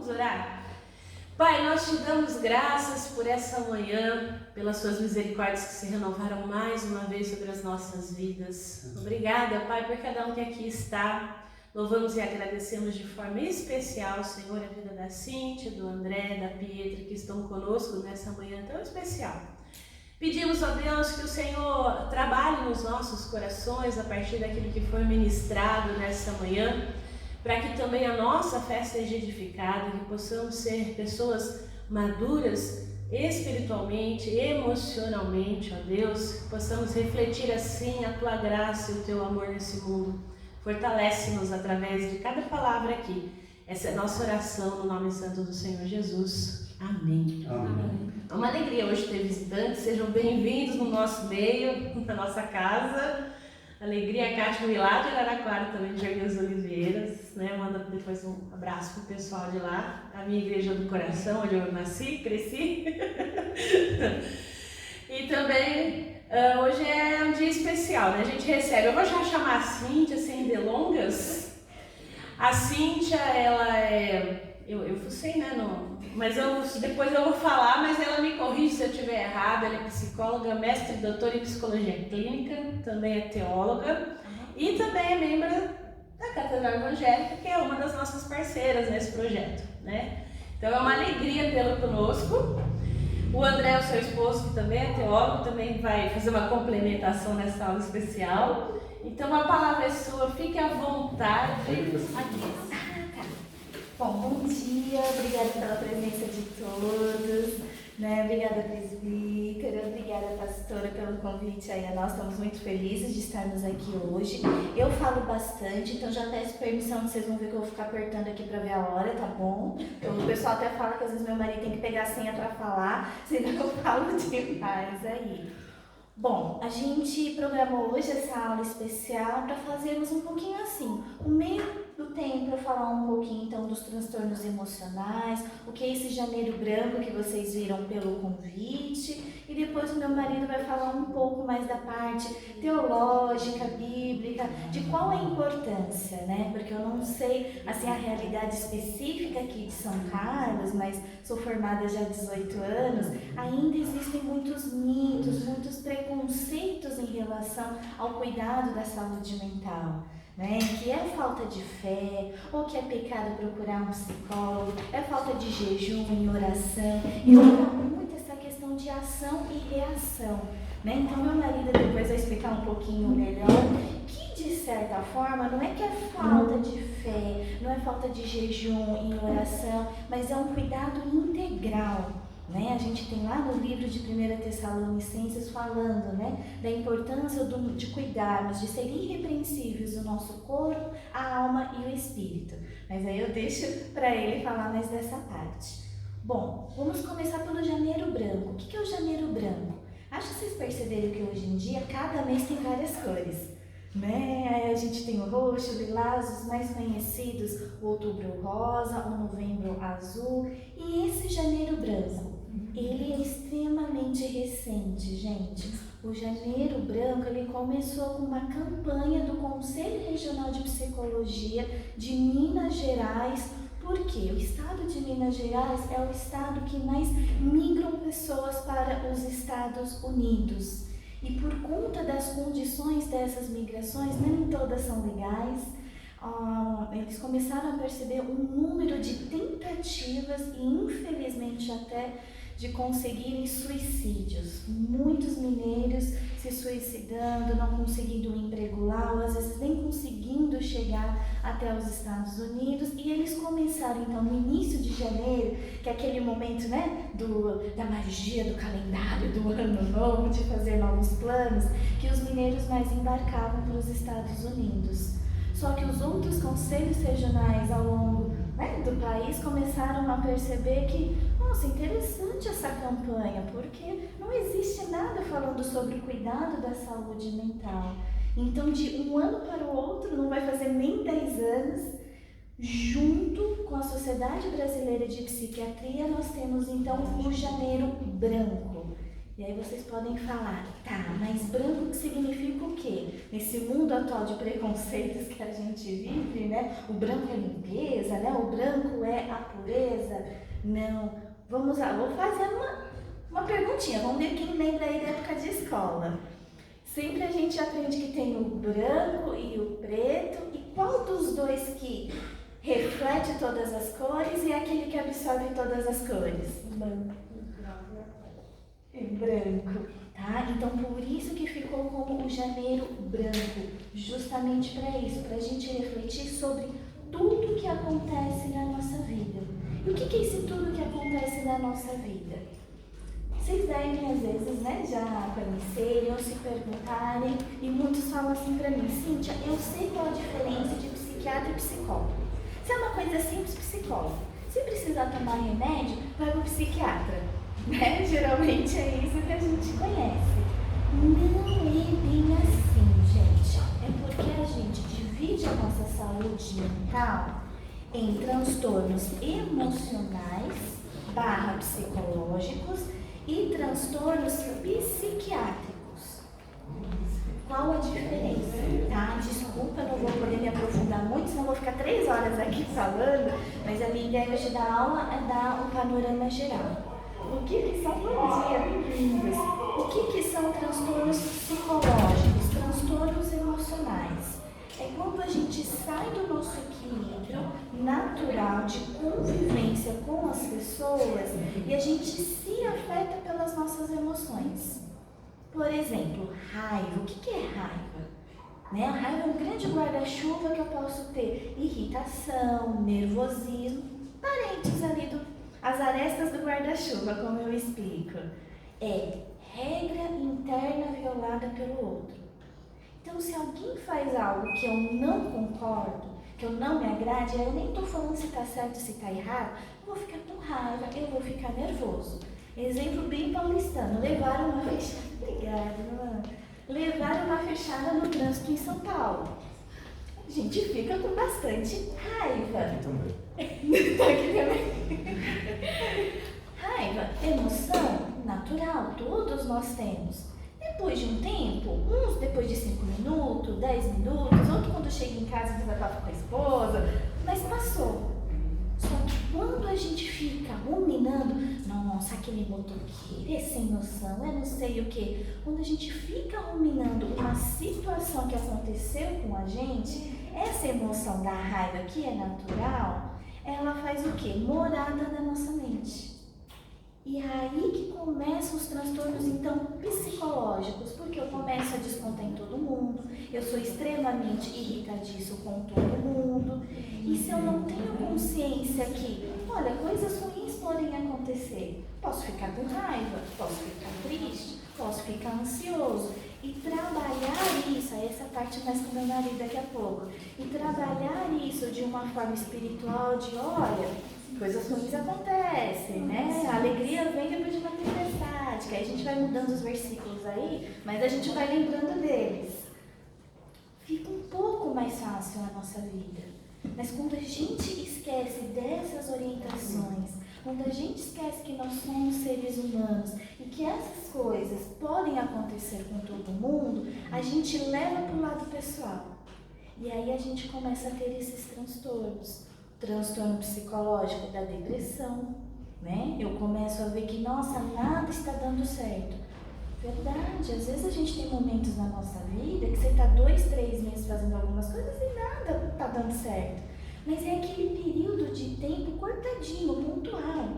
Vamos orar? Pai, nós te damos graças por essa manhã, pelas suas misericórdias que se renovaram mais uma vez sobre as nossas vidas. Obrigada, Pai, por cada um que aqui está. Louvamos e agradecemos de forma especial, Senhor, a vida da Cíntia, do André, da Pietra, que estão conosco nessa manhã tão especial. Pedimos, ó Deus, que o Senhor trabalhe nos nossos corações a partir daquilo que foi ministrado nessa manhã, para que também a nossa fé seja edificada, que possamos ser pessoas maduras espiritualmente, emocionalmente, ó Deus, que possamos refletir assim a Tua graça e o Teu amor nesse mundo. Fortalece-nos através de cada palavra aqui. Essa é a nossa oração no nome santo do Senhor Jesus. Amém. Amém. É uma alegria hoje ter visitantes, sejam bem-vindos no nosso meio, na nossa casa. Alegria, Cátia lá de Araraquara, também de Jardim das Oliveiras, né? Manda depois um abraço pro pessoal de lá, a minha igreja do coração, onde eu nasci, cresci. E também hoje é um dia especial, né? A gente recebe, eu vou já chamar a Cíntia sem delongas. A Cíntia, ela é, eu fucei, né? Mas depois eu vou falar, mas ela me corrige se eu estiver errada. Ela é psicóloga, mestre e doutora em psicologia clínica, também é teóloga e também é membro da Catedral Evangélica, que é uma das nossas parceiras nesse projeto, né? Então é uma alegria tê-la conosco. O André, o seu esposo, que também é teólogo, também vai fazer uma complementação nessa aula especial. Então a palavra é sua, fique à vontade. Bom, bom dia, obrigada pela presença de todos, né? Obrigada, presbítera, obrigada, pastora, pelo convite aí a nós. Estamos muito felizes de estarmos aqui hoje. Eu falo bastante, então já peço permissão, vocês vão ver que eu vou ficar apertando aqui para ver a hora, tá bom? O pessoal até fala que às vezes meu marido tem que pegar a senha para falar, senão eu falo demais aí. Bom, a gente programou hoje essa aula especial para fazermos um pouquinho assim, o meio do tempo para falar um pouquinho então dos transtornos emocionais, o que é esse janeiro branco que vocês viram pelo convite, e depois o meu marido vai falar um pouco mais da parte teológica, bíblica, de qual é a importância, né? Porque eu não sei assim a realidade específica aqui de São Carlos, mas sou formada já há 18 anos, ainda existem muitos mitos, muitos preconceitos em relação ao cuidado da saúde mental, né? Que é falta de fé, ou que é pecado procurar um psicólogo, é falta de jejum e oração, e muito essa questão de ação e reação, né? Então meu marido depois vai explicar um pouquinho melhor que de certa forma não é que é falta de fé, não é falta de jejum e oração, mas é um cuidado integral, né? A gente tem lá no livro de 1 Tessalonicenses falando, né, da importância de cuidarmos, de ser irrepreensíveis o nosso corpo, a alma e o espírito. Mas aí eu deixo para ele falar mais dessa parte. Bom, vamos começar pelo janeiro branco. O que é o janeiro branco? Acho que vocês perceberam que hoje em dia cada mês tem várias cores, né? A gente tem o roxo, o lilás, os mais conhecidos, o outubro rosa, o novembro azul e esse janeiro branco. Ele é extremamente recente, gente. O Janeiro Branco ele começou com uma campanha do Conselho Regional de Psicologia de Minas Gerais, porque o estado de Minas Gerais é o estado que mais migram pessoas para os Estados Unidos. E por conta das condições dessas migrações, nem todas são legais, eles começaram a perceber um número de tentativas e infelizmente até de conseguirem suicídios. Muitos mineiros se suicidando, não conseguindo um emprego lá, ou às vezes nem conseguindo chegar até os Estados Unidos. E eles começaram então no início de janeiro, que é aquele momento, né, da magia do calendário, do ano novo, de fazer novos planos, que os mineiros mais embarcavam para os Estados Unidos. Só que os outros conselhos regionais ao longo, né, do país começaram a perceber que, nossa, interessante essa campanha, porque não existe nada falando sobre o cuidado da saúde mental. Então, de um ano para o outro, não vai fazer nem 10 anos, junto com a Sociedade Brasileira de Psiquiatria, nós temos então o Janeiro Branco. E aí vocês podem falar, tá, mas branco significa o quê? Nesse mundo atual de preconceitos que a gente vive, né? O branco é limpeza, né? O branco é a pureza. Não, vamos lá, vou fazer uma perguntinha, vamos ver quem lembra aí da época de escola. Sempre a gente aprende que tem o branco e o preto, e qual dos dois que reflete todas as cores e é aquele que absorve todas as cores? Branco, tá? Então por isso que ficou como o janeiro branco, justamente para isso, para a gente refletir sobre tudo que acontece na nossa vida. E o que é esse tudo que acontece na nossa vida? Vocês devem às vezes, né, já conhecerem ou se perguntarem, e muitos falam assim para mim, Cíntia, eu sei qual a diferença de psiquiatra e psicólogo. Se é uma coisa simples, psicólogo. Se precisar tomar remédio, vai para o psiquiatra. Né? Geralmente é isso que a gente conhece. Não é bem assim, gente. É porque a gente divide a nossa saúde mental em transtornos emocionais / psicológicos e transtornos psiquiátricos. Qual a diferença? Tá? Desculpa, não vou poder me aprofundar muito, senão vou ficar 3 horas aqui falando, mas a minha ideia hoje da aula é dar um panorama geral. O que são, bom dia, bem-vindos. O que são transtornos psicológicos, transtornos emocionais? É quando a gente sai do nosso equilíbrio natural de convivência com as pessoas e a gente se afeta pelas nossas emoções. Por exemplo, raiva. O que é raiva? Né? A raiva é um grande guarda-chuva que eu posso ter irritação, nervosismo, parentes ali as arestas do guarda-chuva, como eu explico, é regra interna violada pelo outro. Então, se alguém faz algo que eu não concordo, que eu não me agrade, eu nem estou falando se está certo ou se está errado, eu vou ficar com raiva, eu vou ficar nervoso. Exemplo bem paulistano, levaram uma fechada, obrigada, mano. Levaram uma fechada no trânsito em São Paulo. A gente fica com bastante raiva. Aqui também. Aqui também. Raiva, emoção natural, todos nós temos. Depois de um tempo, uns depois de 5 minutos, 10 minutos, outro quando chega em casa desabafar com a esposa, mas passou. Só que quando a gente fica ruminando, nossa, aquele motoqueiro, é sem noção, é não sei o que. Quando a gente fica ruminando uma situação que aconteceu com a gente, essa emoção da raiva que é natural, ela faz o quê? Morada na nossa mente. E aí que começam os transtornos, então, psicológicos, porque eu começo a descontar em todo mundo, eu sou extremamente irritadiço com todo mundo, e se eu não tenho consciência que, olha, coisas ruins podem acontecer, posso ficar com raiva, posso ficar triste, posso ficar ansioso, e trabalhar isso, essa parte mais com o meu marido daqui a pouco, e trabalhar isso de uma forma espiritual, de olha, coisas ruins acontecem, né? A alegria vem depois de uma tempestade, que aí a gente vai mudando os versículos aí, mas a gente vai lembrando deles. Fica um pouco mais fácil a nossa vida. Mas quando a gente esquece dessas orientações, quando a gente esquece que nós somos seres humanos e que essas coisas podem acontecer com todo mundo, a gente leva para o lado pessoal. E aí a gente começa a ter esses transtornos. Transtorno psicológico da depressão, né? Eu começo a ver que, nossa, nada está dando certo. Verdade, às vezes a gente tem momentos na nossa vida que você está 2, 3 meses fazendo algumas coisas e nada está dando certo. Mas é aquele período de tempo cortadinho, pontual.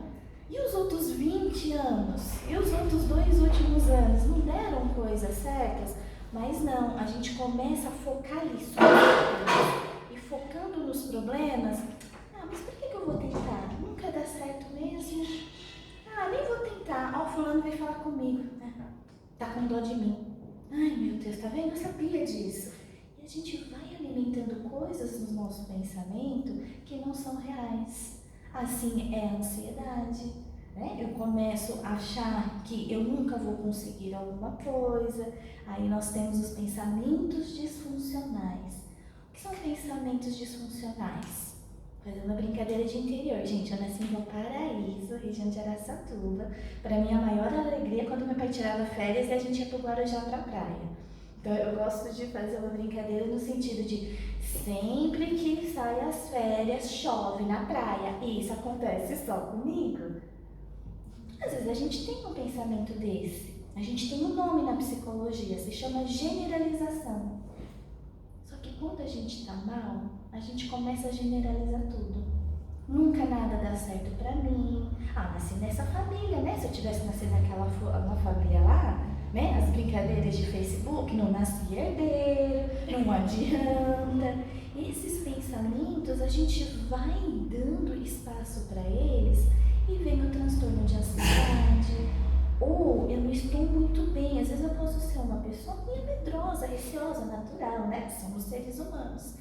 E os outros 20 anos? E os outros 2 últimos anos? Não deram coisas certas? Mas não, a gente começa a focar nisso. E focando nos problemas, mas por que eu vou tentar? Nunca dá certo mesmo. Nem vou tentar. O fulano veio falar comigo. Tá com dó de mim. Ai, meu Deus, tá vendo? Eu sabia disso. E a gente vai alimentando coisas no nosso pensamento que não são reais. Assim é a ansiedade, né? Eu começo a achar que eu nunca vou conseguir alguma coisa. Aí nós temos os pensamentos disfuncionais. O que são pensamentos disfuncionais? fazer uma brincadeira de interior. Gente, eu nasci em Valparaíso, região de Araçatuba. Para mim, a maior alegria é quando meu pai tirava férias e a gente ia pro Guarujá pra praia. Então, eu gosto de fazer uma brincadeira no sentido de sempre que sai as férias, chove na praia. E isso acontece só comigo. Às vezes a gente tem um pensamento desse. A gente tem um nome na psicologia, se chama generalização. Só que quando a gente tá mal, a gente começa a generalizar tudo. Nunca nada dá certo pra mim. Ah, nasci nessa família, né? Se eu tivesse nascido naquela uma família lá, né? As brincadeiras de Facebook, não nasci herdeiro, não adianta. E esses pensamentos, a gente vai dando espaço para eles e vem o transtorno de ansiedade. Ou eu não estou muito bem. Às vezes eu posso ser uma pessoa meio medrosa, receosa, natural, né? Somos seres humanos.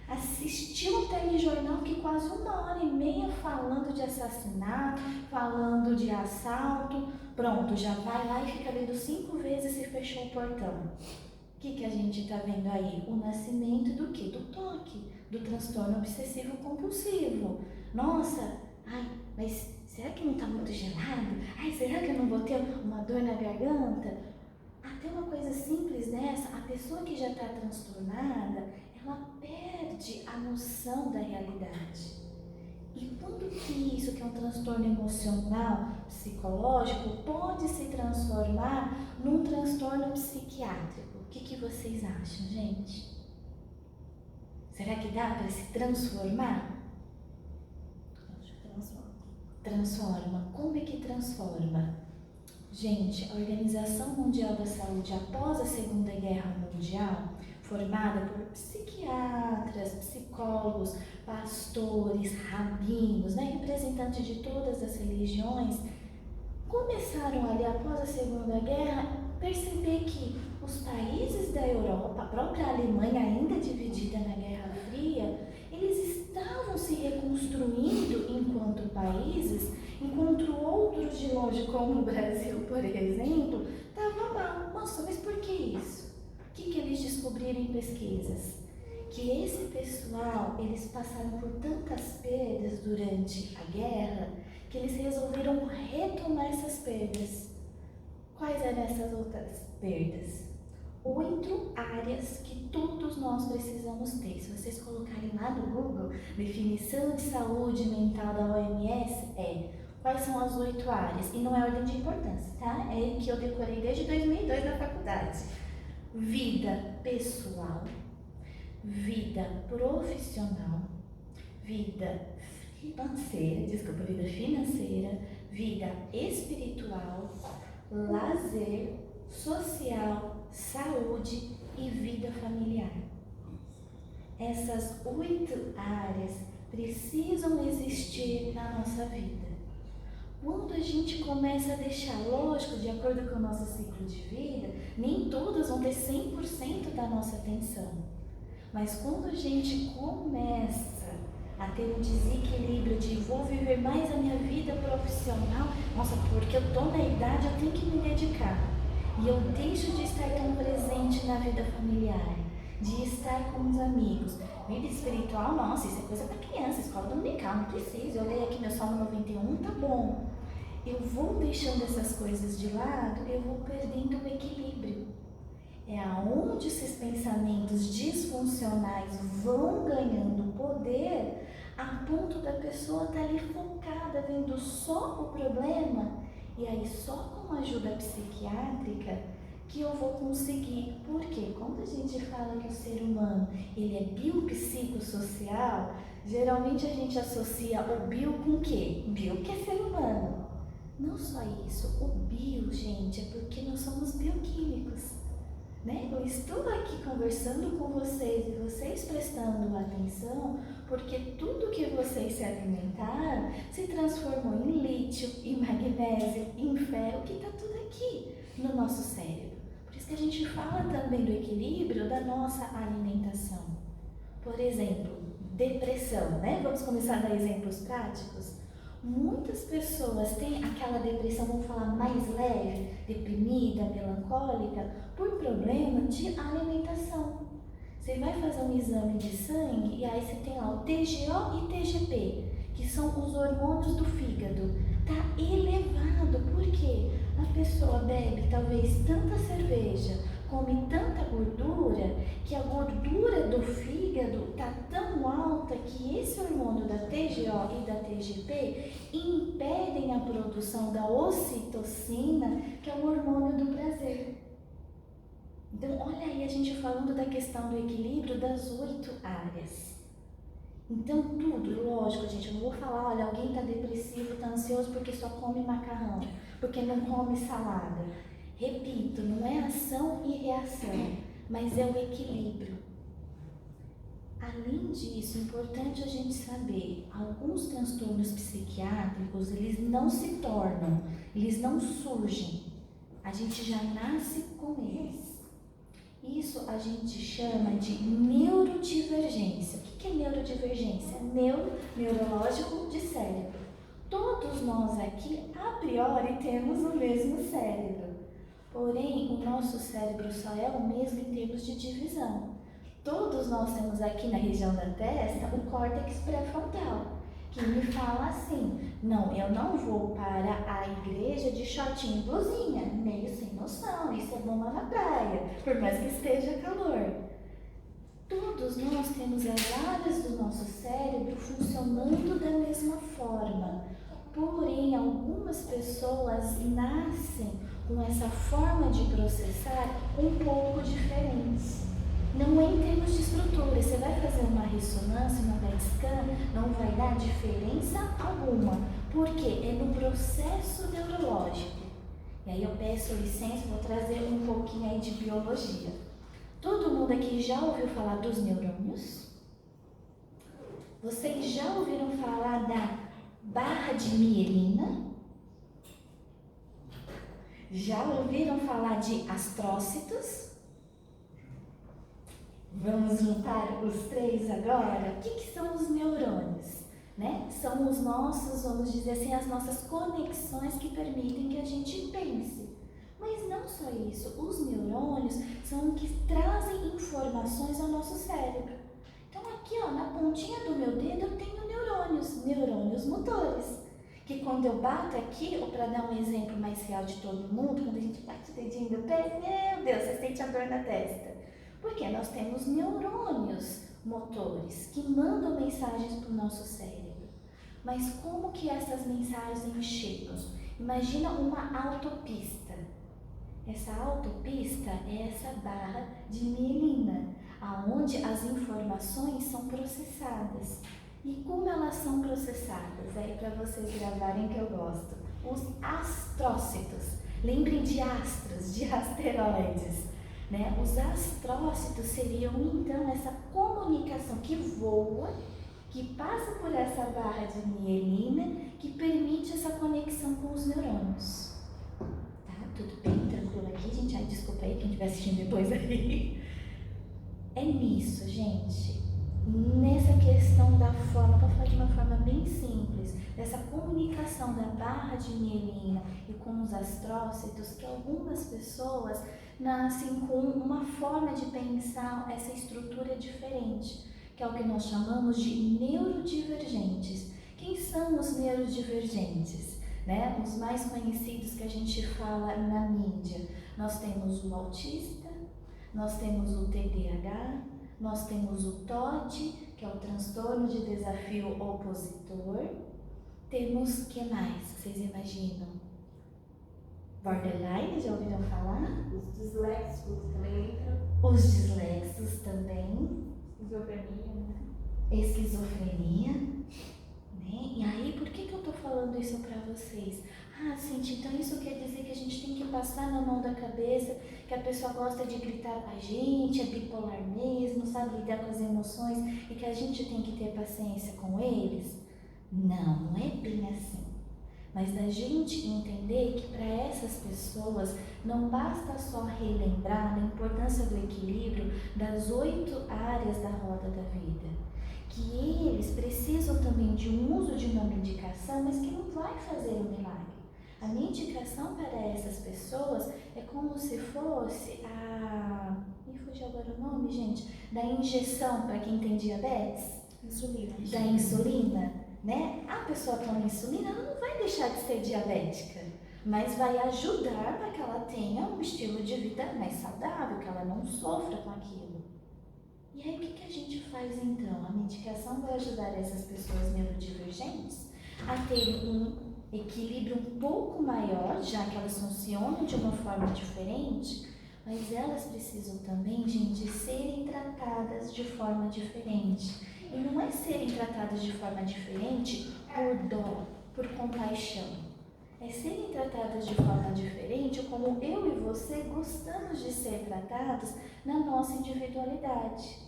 Assistir um telejornal que quase 1h30 falando de assassinato, falando de assalto, pronto, já vai lá e fica vendo 5 vezes se fechou o portão. O que a gente está vendo aí? O nascimento do quê? Do toque, do transtorno obsessivo compulsivo. Nossa, ai, mas será que não está muito gelado? Ai, será que eu não vou ter uma dor na garganta? Até uma coisa simples dessa, a pessoa que já está transtornada, ela perde a noção da realidade. E quando que isso, que é um transtorno emocional, psicológico, pode se transformar num transtorno psiquiátrico? O que vocês acham, gente? Será que dá para se transformar? Transforma. Como é que transforma? Gente, a Organização Mundial da Saúde, após a Segunda Guerra Mundial, formada por psiquiatras, psicólogos, pastores, rabinos, né, representantes de todas as religiões, começaram ali após a Segunda Guerra a perceber que os países da Europa, a própria Alemanha ainda dividida na Guerra Fria, eles estavam se reconstruindo enquanto países, enquanto outros de longe, como o Brasil, por exemplo, estavam mal. Nossa, mas por que isso? O que eles descobriram em pesquisas? Que esse pessoal, eles passaram por tantas perdas durante a guerra, que eles resolveram retomar essas perdas. Quais eram essas outras perdas? 8 áreas que todos nós precisamos ter. Se vocês colocarem lá no Google, definição de saúde mental da OMS, quais são as 8 áreas? E não é ordem de importância, tá? É que eu decorei desde 2002 na faculdade. Vida pessoal, vida profissional, vida financeira, vida espiritual, lazer, social, saúde e vida familiar. Essas 8 áreas precisam existir na nossa vida. Quando a gente começa a deixar, lógico, de acordo com o nosso ciclo de vida, nem todas vão ter 100% da nossa atenção. Mas quando a gente começa a ter um desequilíbrio de vou viver mais a minha vida profissional, nossa, porque eu tô na idade, eu tenho que me dedicar. E eu deixo de estar tão presente na vida familiar, de estar com os amigos. Vida espiritual, nossa, isso é coisa para criança, escola dominical, não preciso. Eu leio aqui meu Salmo 91, tá bom. Eu vou deixando essas coisas de lado, eu vou perdendo o equilíbrio. É aonde esses pensamentos disfuncionais vão ganhando poder, a ponto da pessoa estar ali focada, vendo só o problema, e aí só com ajuda psiquiátrica que eu vou conseguir. Porque quando a gente fala que o ser humano ele é biopsicossocial, geralmente a gente associa o bio com o quê? Bio que é ser humano. Não só isso, o bio, gente, é porque nós somos bioquímicos. Né? Eu estou aqui conversando com vocês e vocês prestando atenção porque tudo que vocês se alimentaram se transformou em lítio, em magnésio, em ferro, que está tudo aqui no nosso cérebro. Por isso que a gente fala também do equilíbrio da nossa alimentação. Por exemplo, depressão, né? Vamos começar a dar exemplos práticos. Muitas pessoas têm aquela depressão, vamos falar, mais leve, deprimida, melancólica, por problema de alimentação. Você vai fazer um exame de sangue e aí você tem lá o TGO e TGP, que são os hormônios do fígado. Tá elevado, por quê? A pessoa bebe talvez tanta cerveja, come tanta gordura, que a gordura do fígado tá tão alta que esse hormônio da TGO e da TGP impedem a produção da ocitocina, que é o hormônio do prazer. Então, olha aí a gente falando da questão do equilíbrio das 8 áreas. Então, tudo, lógico, gente, eu não vou falar, olha, alguém está depressivo, está ansioso porque só come macarrão, porque não come salada. Repito, não é ação e reação, mas é o equilíbrio. Além disso, é importante a gente saber, alguns transtornos psiquiátricos, eles não se tornam, eles não surgem, a gente já nasce com eles. Isso a gente chama de neurodivergência. O que é neurodivergência? Neurológico de cérebro. Todos nós aqui, a priori, temos o mesmo cérebro. Porém, o nosso cérebro só é o mesmo em termos de divisão. Todos nós temos aqui na região da testa o córtex pré-frontal, que me fala assim, não, eu não vou para a igreja de shortinho e blusinha, meio sem noção, isso é bom lá na praia, por mais que esteja calor. Todos nós temos as áreas do nosso cérebro funcionando da mesma forma, porém algumas pessoas nascem com essa forma de processar um pouco diferente. Não é em termos de estrutura, você vai fazer uma ressonância, uma PET scan, não vai dar diferença alguma, porque é no processo neurológico. E aí eu peço licença, vou trazer um pouquinho aí de biologia. Todo mundo aqui já ouviu falar dos neurônios? Vocês já ouviram falar da barra de mielina? Já ouviram falar de astrócitos? Vamos juntar os três agora? O que são os neurônios? Né? São os nossos, vamos dizer assim, as nossas conexões que permitem que a gente pense. Mas não só isso, os neurônios são os que trazem informações ao nosso cérebro. Então aqui, ó, na pontinha do meu dedo eu tenho neurônios motores. Que quando eu bato aqui, ou para dar um exemplo mais real de todo mundo, quando a gente bate o dedinho do pé, meu Deus, você sente a dor na testa. Porque nós temos neurônios motores que mandam mensagens para o nosso cérebro. Mas como que essas mensagens chegam? Imagina uma autopista. Essa autopista é essa barra de mielina, aonde as informações são processadas. E como elas são processadas? Aí para vocês gravarem que eu gosto. Os astrócitos. Lembrem de astros, de asteroides. Né? Os astrócitos seriam então essa comunicação que voa, que passa por essa barra de mielina, que permite essa conexão com os neurônios. Tá? Tudo bem? Tranquilo aqui, gente? Ai, desculpa aí quem estiver assistindo depois aí. É nisso, gente. Nessa questão da forma, para falar de uma forma bem simples, dessa comunicação da barra de mielina e com os astrócitos, que algumas pessoas nascem com uma forma de pensar essa estrutura diferente, que é o que nós chamamos de neurodivergentes. Quem são os neurodivergentes? Né? Os mais conhecidos que a gente fala na mídia. Nós temos o autista, nós temos o TDAH, nós temos o TOD, que é o transtorno de desafio opositor. Temos o que mais que vocês imaginam? Borderline, já ouviram falar? Os disléxicos também entram. Os disléxicos também. Esquizofrenia, né? Esquizofrenia. Né? E aí, por que eu tô falando isso pra vocês? Ah, Cintia, então isso quer dizer que a gente tem que passar na mão da cabeça que a pessoa gosta de gritar com a gente, é bipolar mesmo, sabe lidar com as emoções e que a gente tem que ter paciência com eles? Não, não é bem assim. Mas da gente entender que para essas pessoas não basta só relembrar da importância do equilíbrio das 8 áreas da roda da vida. Que eles precisam também de um uso de uma medicação, mas que não vai fazer um milagre. A minha indicação para essas pessoas é como se fosse me fugiu agora o nome, gente, da injeção para quem tem diabetes. Insulina. Da insulina, né? A pessoa toma insulina, ela não vai deixar de ser diabética, mas vai ajudar para que ela tenha um estilo de vida mais saudável, que ela não sofra com aquilo. E aí o que a gente faz então? A medicação vai ajudar essas pessoas neurodivergentes a terem um equilíbrio um pouco maior, já que elas funcionam de uma forma diferente, mas elas precisam também, gente, serem tratadas de forma diferente. E não é serem tratadas de forma diferente por dó, por compaixão. É serem tratadas de forma diferente como eu e você gostamos de ser tratados na nossa individualidade.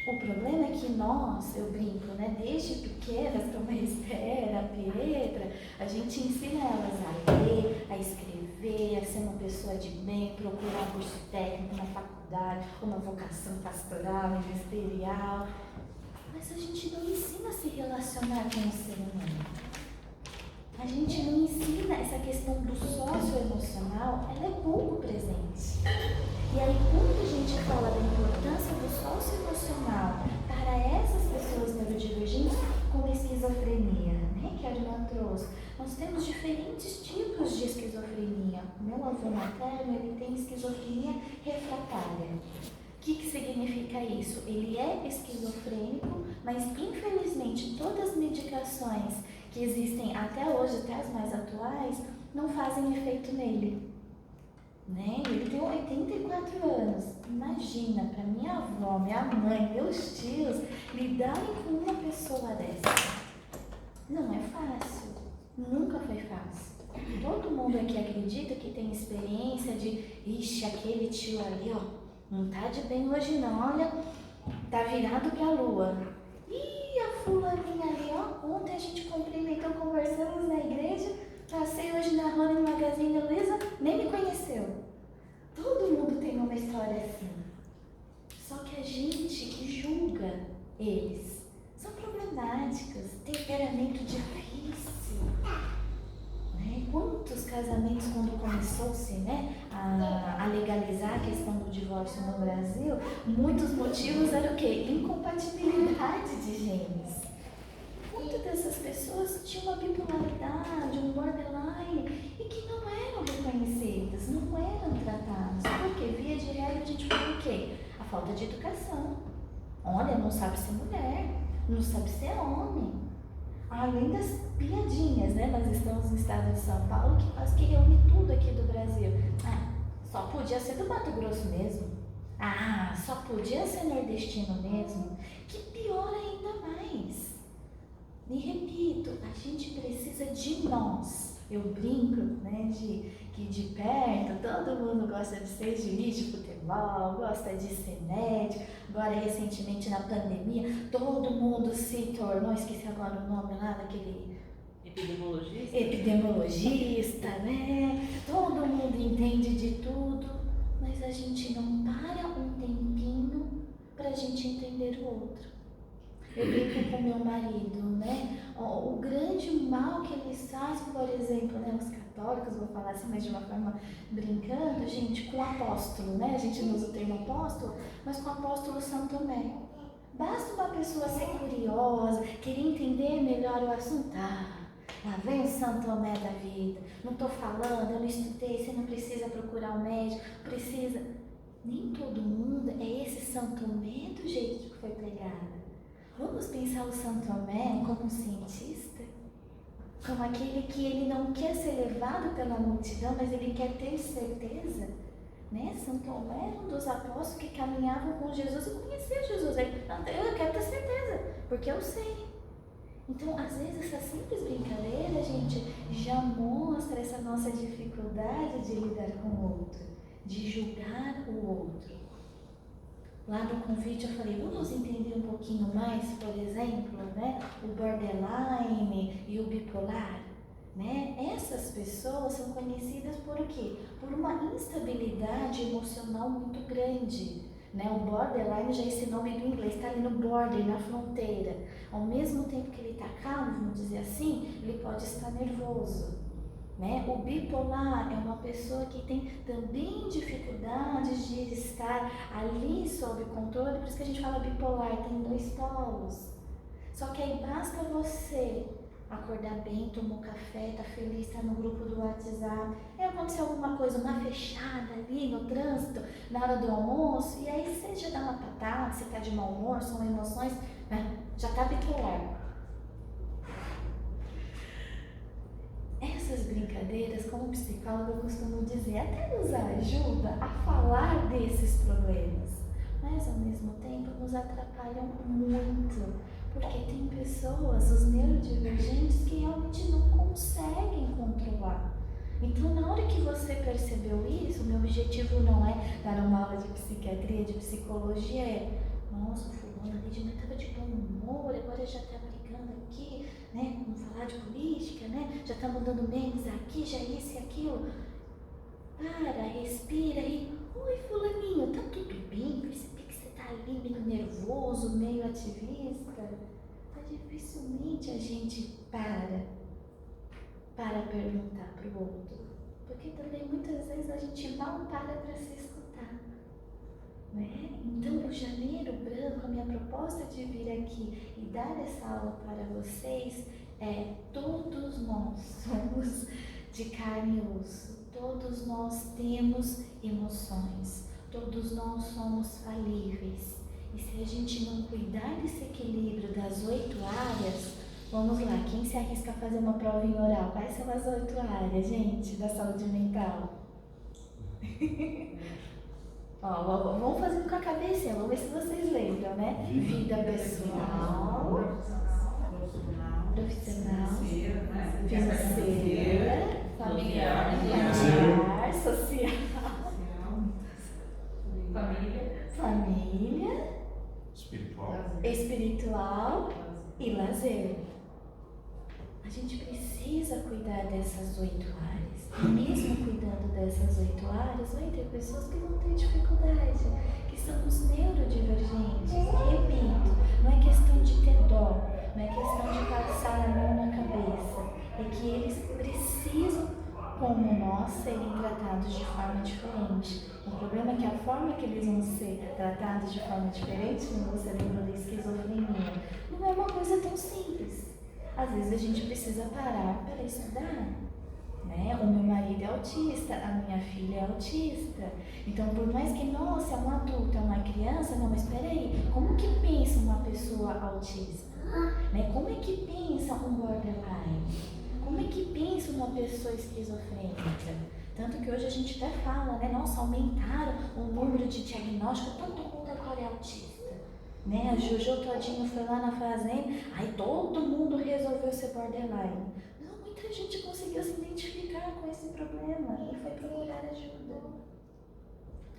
O problema é que nós, eu brinco, né, desde pequenas, como a Esther, a Pietra, a gente ensina elas a ler, a escrever, a ser uma pessoa de bem, procurar um curso técnico, uma faculdade, uma vocação pastoral, ministerial. Mas a gente não ensina a se relacionar com o ser humano. A gente não ensina essa questão do socioemocional, ela é pouco presente. E aí, quando a gente fala da importância do socioemocional para essas pessoas neurodivergentes com esquizofrenia, né, que a irmã trouxe, nós temos diferentes tipos de esquizofrenia. O meu avô materno, ele tem esquizofrenia refratária. O que significa isso? Ele é esquizofrênico, mas infelizmente todas as medicações que existem até hoje, até as mais atuais, não fazem efeito nele. Né? Ele tem 84 anos. Imagina, para minha avó, minha mãe, meus tios lidarem com uma pessoa dessa. Não é fácil. Nunca foi fácil. Todo mundo aqui acredita que tem experiência de, ixi, aquele tio ali, ó, não tá de bem hoje não, olha, tá virado pra lua. Ih, a fulaninha ali, ó, ontem a gente cumprimentou, conversamos na igreja, passei hoje na rua no Magazine Luiza, nem me conheceu. Todo mundo tem uma história assim. Só que a gente julga eles. São problemáticos, temperamento difícil. Né? Quantos casamentos, quando começou-se, né, a legalizar a questão do divórcio no Brasil, muitos motivos eram o quê? Incompatibilidade de genes. Muitas dessas pessoas tinham uma bipolaridade, um borderline, e que não eram reconhecidas, não eram tratadas. Porque via de regra a gente fala o quê? A falta de educação. Olha, não sabe ser mulher, não sabe ser homem. Além das piadinhas, né? Nós estamos no estado de São Paulo, que quase que reúne tudo aqui do Brasil. Ah, só podia ser do Mato Grosso mesmo. Ah, só podia ser nordestino mesmo. Que pior ainda mais. E repito, a gente precisa de nós. Eu brinco, né, que de perto todo mundo gosta de ser juiz de futebol, gosta de ser médico. Agora, recentemente, na pandemia, todo mundo se tornou, esqueci agora o nome lá daquele... Epidemiologista? Epidemiologista, né? Todo mundo entende de tudo, mas a gente não para um tempinho para a gente entender o outro. Eu brinco com meu marido, né? O grande mal que eles fazem, por exemplo, né? Os católicos, vou falar assim, mas de uma forma brincando, gente, com o apóstolo, né? A gente não usa o termo apóstolo, mas com o apóstolo Santo Tomé. Basta uma pessoa ser curiosa, querer entender melhor o assunto. Lá vem o Santo Tomé da vida. Não tô falando, eu não estudei, você não precisa procurar o médico, precisa. Nem todo mundo é esse Santo Tomé do jeito que foi pregado. Vamos pensar o Santo Tomé como um cientista? Como aquele que ele não quer ser levado pela multidão, mas ele quer ter certeza? Né? Santo Tomé era um dos apóstolos que caminhavam com Jesus e conhecia Jesus. Ele, eu quero ter certeza, porque eu sei. Então, às vezes, essa simples brincadeira, gente, já mostra essa nossa dificuldade de lidar com o outro, de julgar o outro. Lá no convite eu falei, vamos entender um pouquinho mais, por exemplo, né, o borderline e o bipolar, né? Essas pessoas são conhecidas por o quê? Por uma instabilidade emocional muito grande, né? O borderline, já esse nome do inglês, está ali no border, na fronteira. Ao mesmo tempo que ele está calmo, vamos dizer assim, ele pode estar nervoso. Né? O bipolar é uma pessoa que tem também dificuldades de estar ali sob controle, por isso que a gente fala bipolar, tem 2 polos. Só que aí basta você acordar bem, tomou café, tá feliz, tá no grupo do WhatsApp, aí aconteceu alguma coisa, uma fechada ali no trânsito, na hora do almoço, e aí você já dá uma patada, você tá de mau humor, são emoções, né? Já tá bipolar. Essas brincadeiras, como psicóloga, eu costumo dizer, até nos ajuda a falar desses problemas, mas ao mesmo tempo nos atrapalham muito, porque tem pessoas, os neurodivergentes, que realmente não conseguem controlar. Então, na hora que você percebeu isso, o meu objetivo não é dar uma aula de psiquiatria, de psicologia, é, nossa, fulano ali de manhã estava de bom humor, agora já está brigando aqui, né, vamos falar de política, né, já está mandando memes aqui, já isso e aquilo. Para, respira e, oi fulaninho, tá tudo bem? Percebi que você tá ali meio nervoso, meio ativista. Mas dificilmente a gente para perguntar pro outro. Porque também muitas vezes a gente mal para se escutar. Né? Então, o Janeiro Branco, a minha proposta de vir aqui e dar essa aula para vocês é: todos nós somos de carne e osso, todos nós temos emoções, todos nós somos falíveis. E se a gente não cuidar desse equilíbrio das 8 áreas, vamos lá, quem se arrisca a fazer uma prova em oral? Quais são as 8 áreas, gente, da saúde mental? Ó, vamos fazendo com a cabeça, vamos ver se vocês lembram, né? Vida pessoal, profissional, financeira, familiar, social, família, espiritual e lazer. A gente precisa cuidar dessas 8 áreas. E mesmo cuidando dessas 8 áreas, vai ter pessoas que vão ter dificuldade, que são os neurodivergentes. Repito, não é questão de ter dó, não é questão de passar a mão na cabeça. É que eles precisam, como nós, serem tratados de forma diferente. O problema é que a forma que eles vão ser tratados de forma diferente, como você lembrou da esquizofrenia, não é uma coisa tão simples. Às vezes a gente precisa parar para estudar. Né? O meu marido é autista, a minha filha é autista. Então, por mais que, nossa, é um adulto, é uma criança, não, mas espera aí, como que pensa uma pessoa autista? Né? Como é que pensa um borderline? Como é que pensa uma pessoa esquizofrênica? Tanto que hoje a gente até fala, né? Nossa, aumentaram o número de diagnóstico, todo mundo agora é autista. Né? A Jojo todinho foi lá na fazenda, aí todo mundo resolveu ser borderline. Não, muita gente conseguiu se identificar com esse problema e foi procurar ajuda.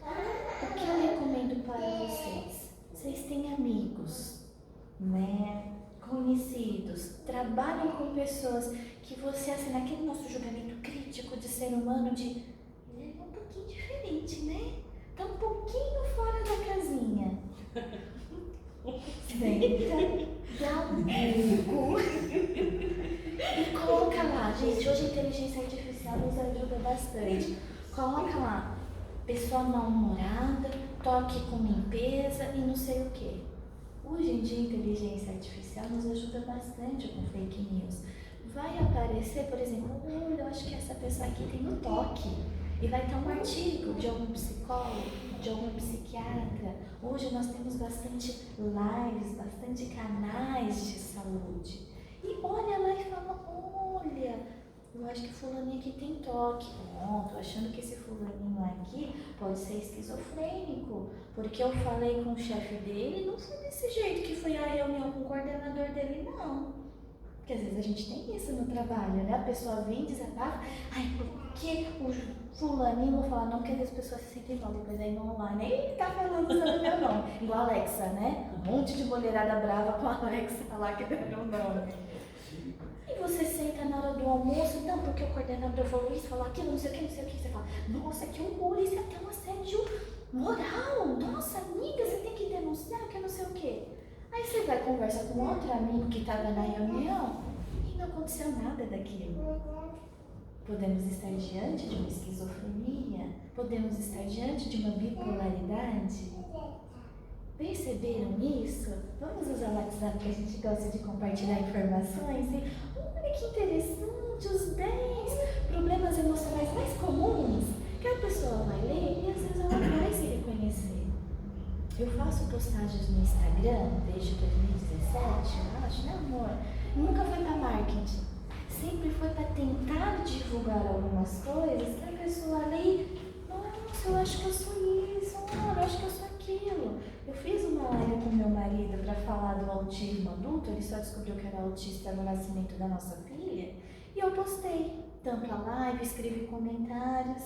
O que eu recomendo para vocês? Vocês têm amigos, né? Conhecidos, trabalham com pessoas que você, assim, naquele nosso julgamento crítico de ser humano, de ele é um pouquinho diferente, né? Tá um pouquinho fora da casinha. Senta, dá um Google e coloca lá, gente, hoje a inteligência artificial nos ajuda bastante. Coloca lá, pessoa mal-humorada, toque com limpeza e não sei o que. Hoje em dia a inteligência artificial nos ajuda bastante com fake news. Vai aparecer, por exemplo, eu acho que essa pessoa aqui tem um toque. E vai ter um artigo de algum psicólogo, de algum psiquiatra. Hoje nós temos bastante lives, bastante canais de saúde. E olha lá e fala, olha, eu acho que fulaninho aqui tem toque. Bom, tô achando que esse fulaninho aqui pode ser esquizofrênico. Porque eu falei com o chefe dele, não foi desse jeito que foi a reunião com o coordenador dele, não. Porque às vezes a gente tem isso no trabalho, né? A pessoa vem e desabafa, ai, por que o fulaninho, vou falar não, porque às vezes as pessoas se sentem mal, depois aí no online, nem tá falando usando meu nome. Igual a Alexa, né? Um monte de mulherada brava com a Alexa lá que deram o nome. E você senta na hora do almoço, não, porque o coordenador falou isso, falou aquilo, não sei o que, você fala, nossa, que horror, isso é até um assédio moral, nossa, amiga, você tem que denunciar, que eu não sei o que. Aí você vai conversar com outro amigo que estava na reunião e não aconteceu nada daquilo. Podemos estar diante de uma esquizofrenia? Podemos estar diante de uma bipolaridade? Perceberam isso? Vamos usar o WhatsApp, que a gente gosta de compartilhar informações. E olha que interessante, os 10 problemas emocionais mais comuns que a pessoa vai ler e às vezes ela vai se reconhecer. Eu faço postagens no Instagram desde 2017, eu acho, né, amor? Nunca foi para marketing. Sempre foi para tentar divulgar algumas coisas que a pessoa lê. Nossa, eu acho que eu sou isso, amor, eu acho que eu sou aquilo. Eu fiz uma live com meu marido para falar do autismo adulto, ele só descobriu que era autista no nascimento da nossa filha, e eu postei tanto a live, escrevi comentários,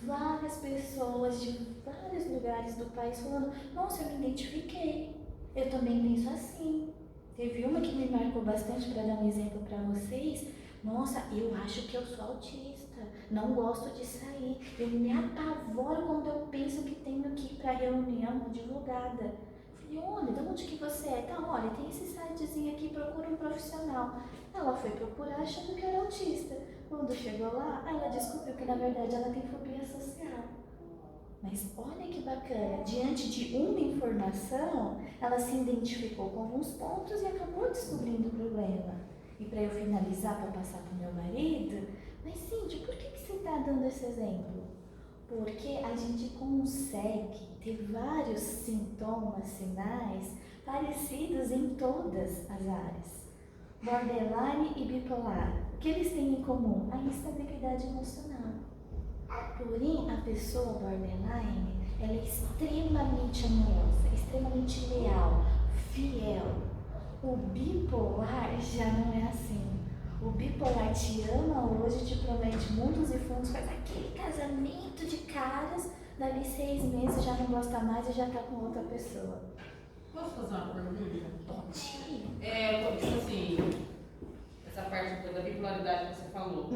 várias pessoas de vários lugares do país falando, nossa, eu me identifiquei, eu também penso assim. Teve uma que me marcou bastante para dar um exemplo para vocês, nossa, eu acho que eu sou autista, não gosto de sair, eu me apavoro quando eu penso que tenho que ir para reunião divulgada. Falei, olha, de onde que você é? Tá, olha, tem esse sitezinho aqui, procura um profissional. Ela foi procurar achando que era autista. Quando chegou lá, ela descobriu que na verdade ela tem fobia social. Mas olha que bacana, diante de uma informação, ela se identificou com alguns pontos e acabou descobrindo o problema. E para eu finalizar, para passar para o meu marido, mas Cindy, por que você está dando esse exemplo? Porque a gente consegue ter vários sintomas, sinais parecidos em todas as áreas. Borderline e bipolar, o que eles têm em comum? A instabilidade emocional. Porém, a pessoa borderline, ela é extremamente amorosa, extremamente leal, fiel. O bipolar já não é assim. O bipolar te ama hoje, te promete mundos e fundos, faz aquele casamento de caras, dali 6 meses já não gosta mais e já tá com outra pessoa. Posso fazer uma pergunta? Pode. Tipo assim, essa parte da bipolaridade que você falou,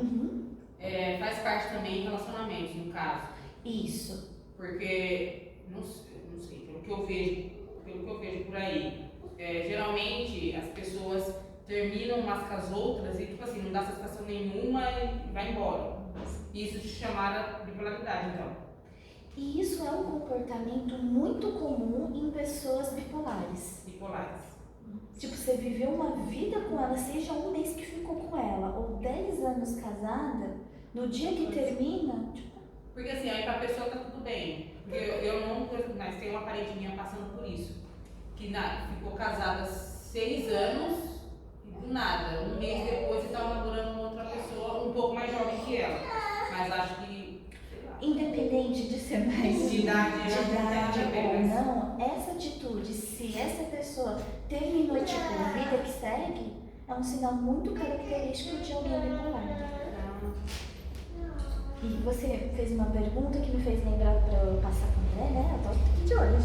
faz parte também em relacionamentos, no caso. Isso. Porque, não sei, pelo que eu vejo por aí, geralmente as pessoas terminam umas com as outras e, tipo assim, não dá satisfação nenhuma e vai embora. Isso te chamaram de bipolaridade, então. E isso é um comportamento muito comum em pessoas bipolares. Tipo, você viveu uma vida com ela, seja um mês que ficou com ela, ou 10 anos casada, no dia que termina, tipo... Porque assim, aí pra pessoa tá tudo bem. Porque eu não, mas tem uma parente minha passando por isso. Que ficou casada 6 anos e do nada, um mês depois você tava namorando outra pessoa um pouco mais jovem que ela. Mas acho que... Independente de ser mais de idade ou não, essa atitude, se essa pessoa terminou tipo vida que segue, é um sinal muito característico de alguém bipolar. E você fez uma pergunta que me fez lembrar para eu passar com o André, né? Eu tô aqui de olho,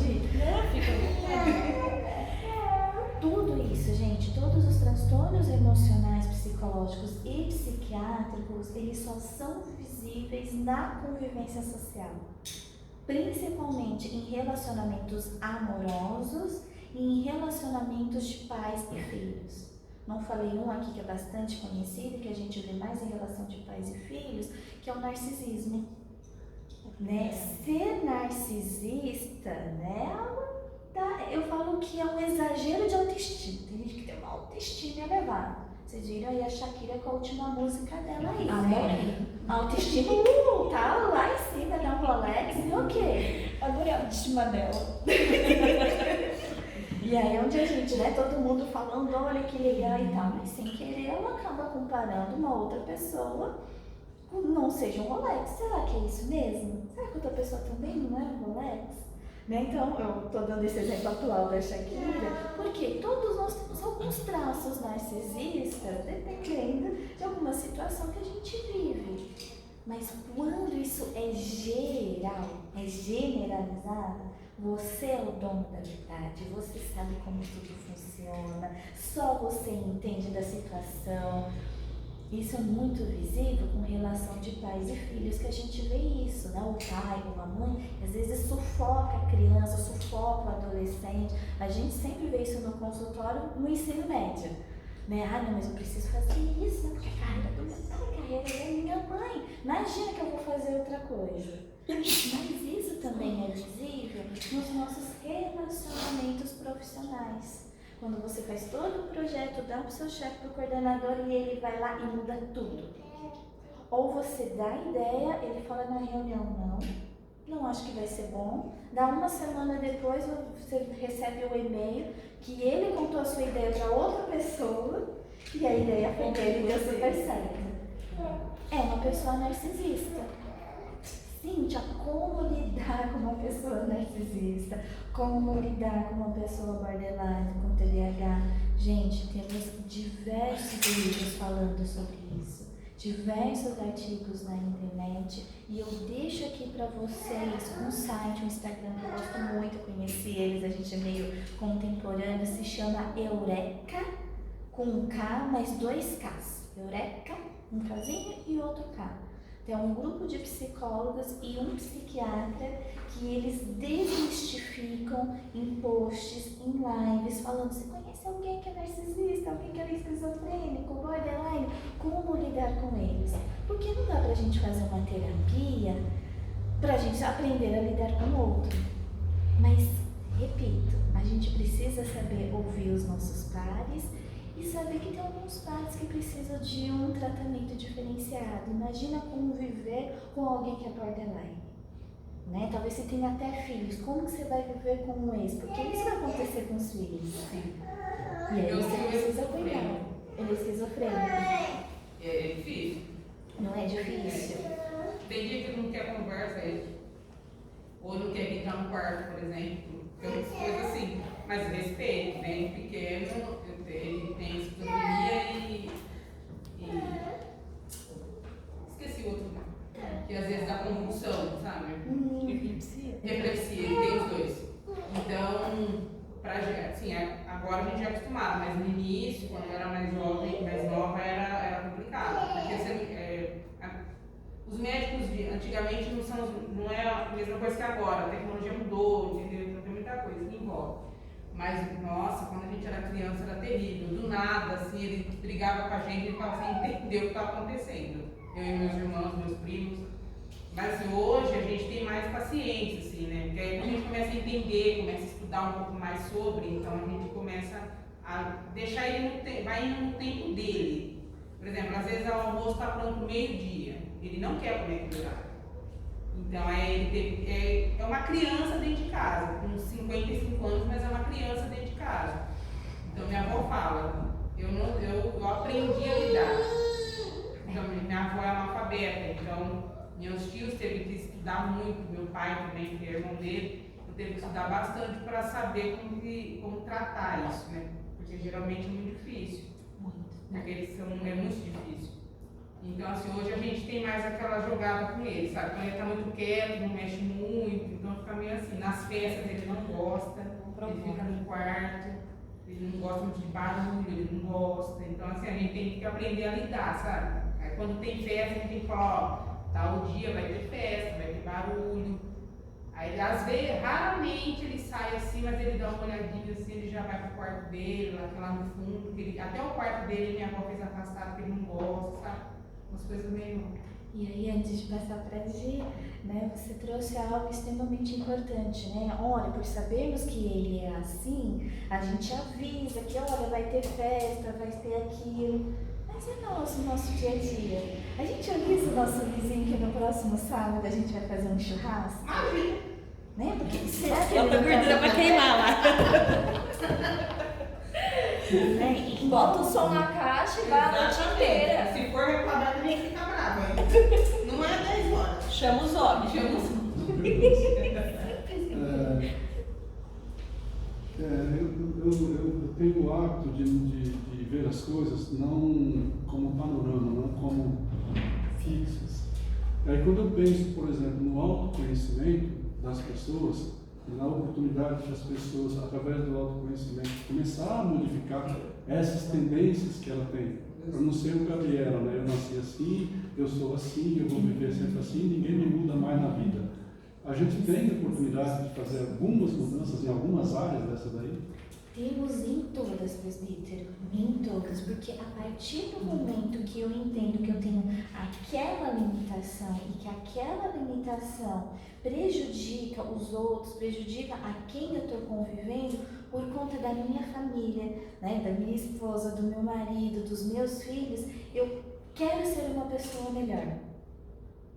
Tudo isso, gente, todos os transtornos emocionais, psicológicos e psiquiátricos, eles só são visíveis na convivência social, principalmente em relacionamentos amorosos e em relacionamentos de pais e filhos. Não falei um aqui que é bastante conhecido, que a gente vê mais em relação de pais e filhos, que é o narcisismo. Né? Ser narcisista, né? Eu falo que é um exagero de autoestima. Tem gente que tem uma autoestima elevada. Vocês viram aí a Shakira com a última música dela aí, né? A autoestima tá lá em cima, dá um Rolex e o quê? Adorei a autoestima dela. E aí onde a gente, né, todo mundo falando, olha que legal e tal, mas sem querer ela acaba comparando uma outra pessoa com não seja um Rolex. Será que é isso mesmo? Será que outra pessoa também não é um Rolex? Né? Então, eu tô dando esse exemplo atual da Shakira, porque todos nós temos alguns traços narcisistas, dependendo de alguma situação que a gente vive. Mas quando isso é geral, é generalizado, você é o dono da verdade, você sabe como tudo funciona, só você entende da situação. Isso é muito visível com relação de pais e filhos, que a gente vê isso, né? O pai ou a mãe, às vezes sufoca a criança, sufoca o adolescente. A gente sempre vê isso no consultório, no ensino médio. Né? Ah, não, mas eu preciso fazer isso, né? Porque a carreira do meu pai, a carreira da minha mãe. Imagina que eu vou fazer outra coisa. Mas isso também é visível nos nossos relacionamentos profissionais. Quando você faz todo o projeto, dá para o seu chefe, para o coordenador e ele vai lá e muda tudo. Ou você dá a ideia, ele fala na reunião, não acho que vai ser bom. Dá uma semana depois, você recebe o e-mail que ele contou a sua ideia para outra pessoa e a ideia foi dele e deu super certo. É uma pessoa narcisista. Cíntia, como lidar com uma pessoa narcisista? Como lidar com uma pessoa borderline, com TDAH? Gente, temos diversos livros falando sobre isso. Diversos artigos na internet e eu deixo aqui para vocês um site, um Instagram que eu gosto muito, eu conheci eles, a gente é meio contemporâneo, se chama Eureka, com um K, mais 2 Ks. Eureka, um Kzinho e outro K. Tem um grupo de psicólogos e um psiquiatra que eles desmistificam em posts, em lives, falando: você conhece alguém que é narcisista, alguém que é esquizofrênico, borderline? Como lidar com eles? Porque não dá pra gente fazer uma terapia pra gente aprender a lidar com o outro. Mas, repito, a gente precisa saber ouvir os nossos pares e saber que tem alguns pares que precisam de um tratamento diferenciado. Imagina conviver com alguém que é borderline. Né? Talvez você tenha até filhos. Como que você vai viver com um ex? Porque isso vai acontecer com os filhos. Sim. E aí você precisa cuidar. Ele é esquizofrênico. É difícil. Não é difícil? Tem dia que ele não quer conversa, ou não quer entrar no quarto, por exemplo. Coisas assim. Mas respeito, bem pequeno, ele tem esquizofrenia e esqueci o outro nome. Que às vezes dá convulsão, sabe? Epilepsia. Epilepsia, ele tem os dois. Então, assim, agora a gente é acostumado, mas no início, quando eu era mais jovem, mais nova, era complicado. Porque os médicos antigamente não é a mesma coisa que agora, a tecnologia mudou, entendeu? Então tem muita coisa que envolve. Mas, nossa, quando a gente era criança era terrível. Do nada, assim, ele brigava com a gente, ele ficava sem entender o que estava acontecendo. Eu e meus irmãos, meus primos. Mas assim, hoje a gente tem mais paciência, assim, né? Porque aí a gente começa a entender, começa a estudar um pouco mais sobre, então a gente começa a deixar ele vai indo no tempo dele. Por exemplo, às vezes o almoço está pronto meio-dia, ele não quer comer aquele horário. Então é uma criança dentro de casa, com 55 anos, mas é uma criança dentro de casa. Então minha avó fala, eu aprendi a lidar. Então minha avó é analfabeta, então meus tios teve que estudar muito, meu pai também, que é irmão dele, teve que estudar bastante para saber como tratar isso, né? Porque geralmente é muito difícil. Porque é muito difícil. Então, assim, hoje a gente tem mais aquela jogada com ele, sabe? Quando ele tá muito quieto, não mexe muito, então fica meio assim. Nas festas ele não gosta, ele fica no quarto, ele não gosta muito de barulho, ele não gosta. Então, assim, a gente tem que aprender a lidar, sabe? Aí quando tem festa, a gente tem que falar, ó, tal dia vai ter festa, vai ter barulho. Aí, às vezes, raramente ele sai assim, mas ele dá uma olhadinha assim, ele já vai pro quarto dele, lá no fundo, até o quarto dele minha avó fez afastado, porque ele não gosta, sabe? Umas coisas meio... E aí, antes de passar para a Gi, né, você trouxe algo extremamente importante, né? Olha, por sabermos que ele é assim, a gente avisa que, olha, vai ter festa, vai ter aquilo. Mas é nosso dia a dia. A gente avisa o nosso vizinho que no próximo sábado a gente vai fazer um churrasco? Né? Porque será que ele Bota gordura pra queimar lá. Né? Bota o som na caixa e vai a noite inteira. Se for reclamar, a gente fica bravo, hein? Não é 10 horas. Chama os homens. Eu tenho o hábito de ver as coisas não como panorama, não como fixas. Aí quando eu penso, por exemplo, no autoconhecimento das pessoas, na oportunidade das pessoas, através do autoconhecimento, começar a modificar essas tendências que ela tem, para não ser o que ela era, né? Eu nasci assim, eu sou assim, eu vou viver sempre assim, ninguém me muda mais na vida. A gente tem a oportunidade de fazer algumas mudanças em algumas áreas dessa daí? Temos em todas, presbítero, em outras, porque a partir do momento que eu entendo que eu tenho aquela limitação e que aquela limitação prejudica os outros, prejudica a quem eu estou convivendo por conta da minha família, né, da minha esposa, do meu marido, dos meus filhos, eu quero ser uma pessoa melhor.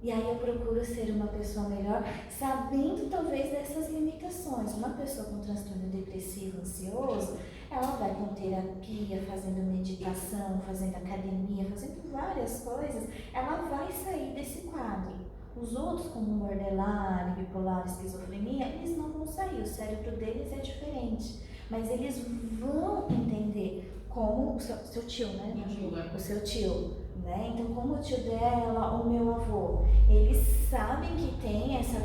E aí eu procuro ser uma pessoa melhor, sabendo talvez dessas limitações. Uma pessoa com transtorno depressivo, ansioso, ela vai com terapia, fazendo meditação, fazendo academia, fazendo várias coisas, ela vai sair desse quadro. Os outros, como borderline, bipolar, esquizofrenia, eles não vão sair, o cérebro deles é diferente. Mas eles vão entender como o seu tio, né? O seu tio. Né? Então, como o tio dela, o meu avô, eles sabem que tem essa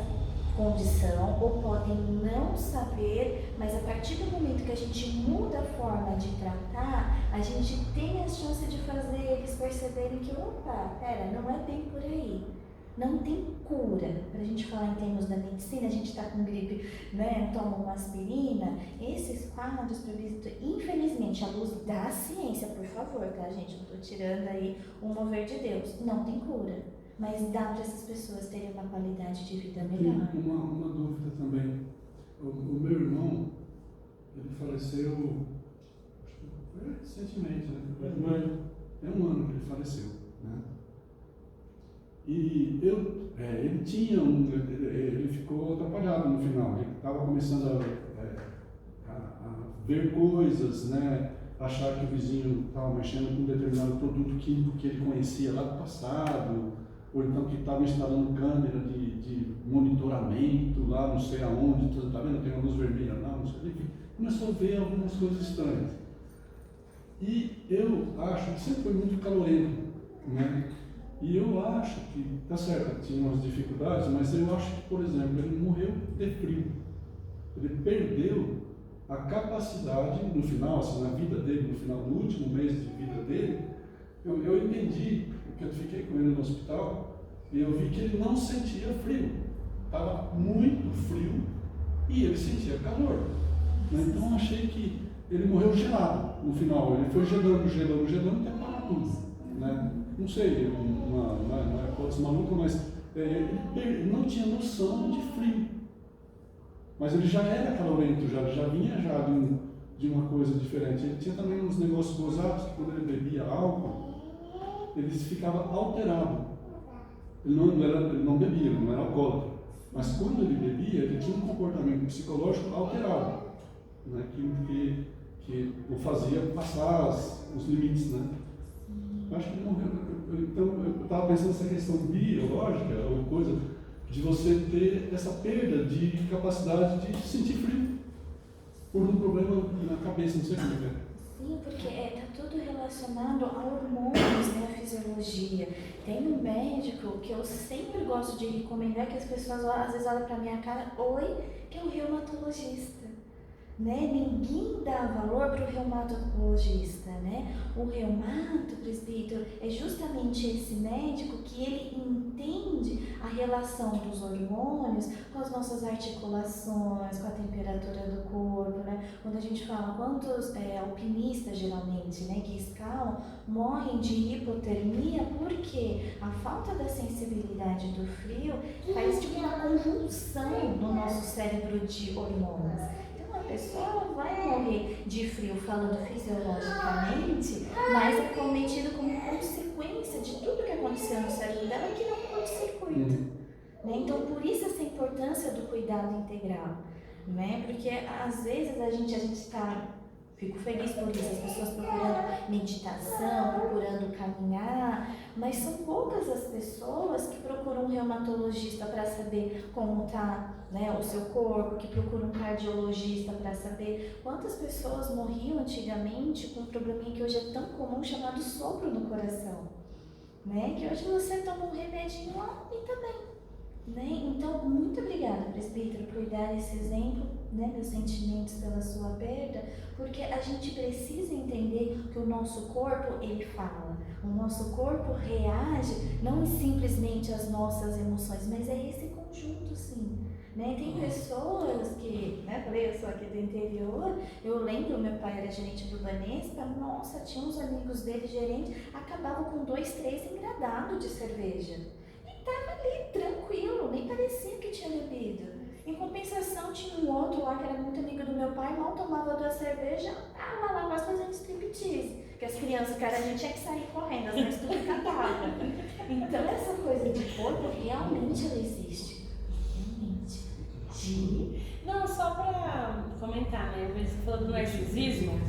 condição ou podem não saber, mas a partir do momento que a gente muda a forma de tratar, a gente tem a chance de fazer eles perceberem que, opa, pera, não é bem por aí. Não tem cura. Para a gente falar em termos da medicina, a gente está com gripe, né? Toma uma aspirina. Esses quadros, infelizmente, à luz da ciência, por favor, tá, gente? Não estou tirando aí o mover de Deus. Não tem cura. Mas dá para essas pessoas terem uma qualidade de vida melhor. Tem uma dúvida também. O meu irmão, ele faleceu recentemente, né? É um ano que ele faleceu, né? E ele tinha ele ficou atrapalhado no final, ele estava começando a ver coisas, né? Achar que o vizinho estava mexendo com um determinado produto químico que ele conhecia lá do passado, ou então que estava instalando câmera de monitoramento lá não sei aonde, está vendo? Tem uma luz vermelha lá, não sei o que. Começou a ver algumas coisas estranhas. E eu acho que sempre foi muito calorento, né? E eu acho que, tá certo, tinha umas dificuldades, mas eu acho que, por exemplo, ele morreu de frio. Ele perdeu a capacidade, no final, assim, na vida dele, no final do último mês de vida dele, eu entendi, porque eu fiquei com ele no hospital, e eu vi que ele não sentia frio. Estava muito frio e ele sentia calor. Então eu achei que ele morreu gelado no final. Ele foi gelando até parar tudo, né? Não sei, não é hipótese maluca, mas ele não tinha noção de frio. Mas ele já era calorento, já vinha de uma coisa diferente. Ele tinha também uns negócios gozados que quando ele bebia álcool, ele ficava alterado. Ele não bebia, ele não era alcoólatra. Mas quando ele bebia, ele tinha um comportamento psicológico alterado, né, que o fazia passar os limites, né? Eu acho que ele morreu. Então, eu estava pensando nessa questão biológica, ou coisa, de você ter essa perda de capacidade de sentir frio por um problema na cabeça, não sei como é. Sim, porque está tudo relacionado a hormônios, né, a fisiologia. Tem um médico que eu sempre gosto de recomendar, que as pessoas às vezes olham para minha cara, que é o reumatologista. Né? Ninguém dá valor para o reumatologista, né? O reumato, presbítero, é justamente esse médico que ele entende a relação dos hormônios com as nossas articulações, com a temperatura do corpo, né? Quando a gente fala quantos alpinistas geralmente, né, que escalam, morrem de hipotermia porque a falta da sensibilidade do frio faz tipo uma conjunção no nosso cérebro de hormônios. A pessoa vai morrer de frio falando fisiologicamente, mas é cometido como consequência de tudo que aconteceu no cérebro dela que não curto-circuito. Né? Então, por isso essa importância do cuidado integral, né? Porque às vezes a gente está, fico feliz por isso, as pessoas procurando meditação, procurando caminhar, mas são poucas as pessoas que procuram um reumatologista para saber como está, né, o seu corpo, que procuram um cardiologista para saber quantas pessoas morriam antigamente com um probleminha que hoje é tão comum chamado sopro no coração, né, que hoje você toma um remedinho lá e tá bem. Né? Então, muito obrigada, presbítero, por dar esse exemplo, né, meus sentimentos pela sua perda, porque a gente precisa entender que o nosso corpo, ele fala. O nosso corpo reage não simplesmente às nossas emoções, mas é esse conjunto, sim. Né? Tem pessoas que, né, falei, eu sou aqui do interior, eu lembro, meu pai era gerente do Banespa, nossa, tinha uns amigos dele, gerente, acabavam com 2, 3 engradados de cerveja. E tava ali, tranquilo, nem parecia que tinha bebido. Em compensação, tinha um outro lá que era muito amigo do meu pai, mal tomava 2 cervejas, tava lá quase fazendo striptease. Porque as crianças, cara, a gente tinha que sair correndo, as mães tudo cantavam. Então essa coisa de corpo, realmente ela existe. Não, só pra comentar, né? Você falou do narcisismo.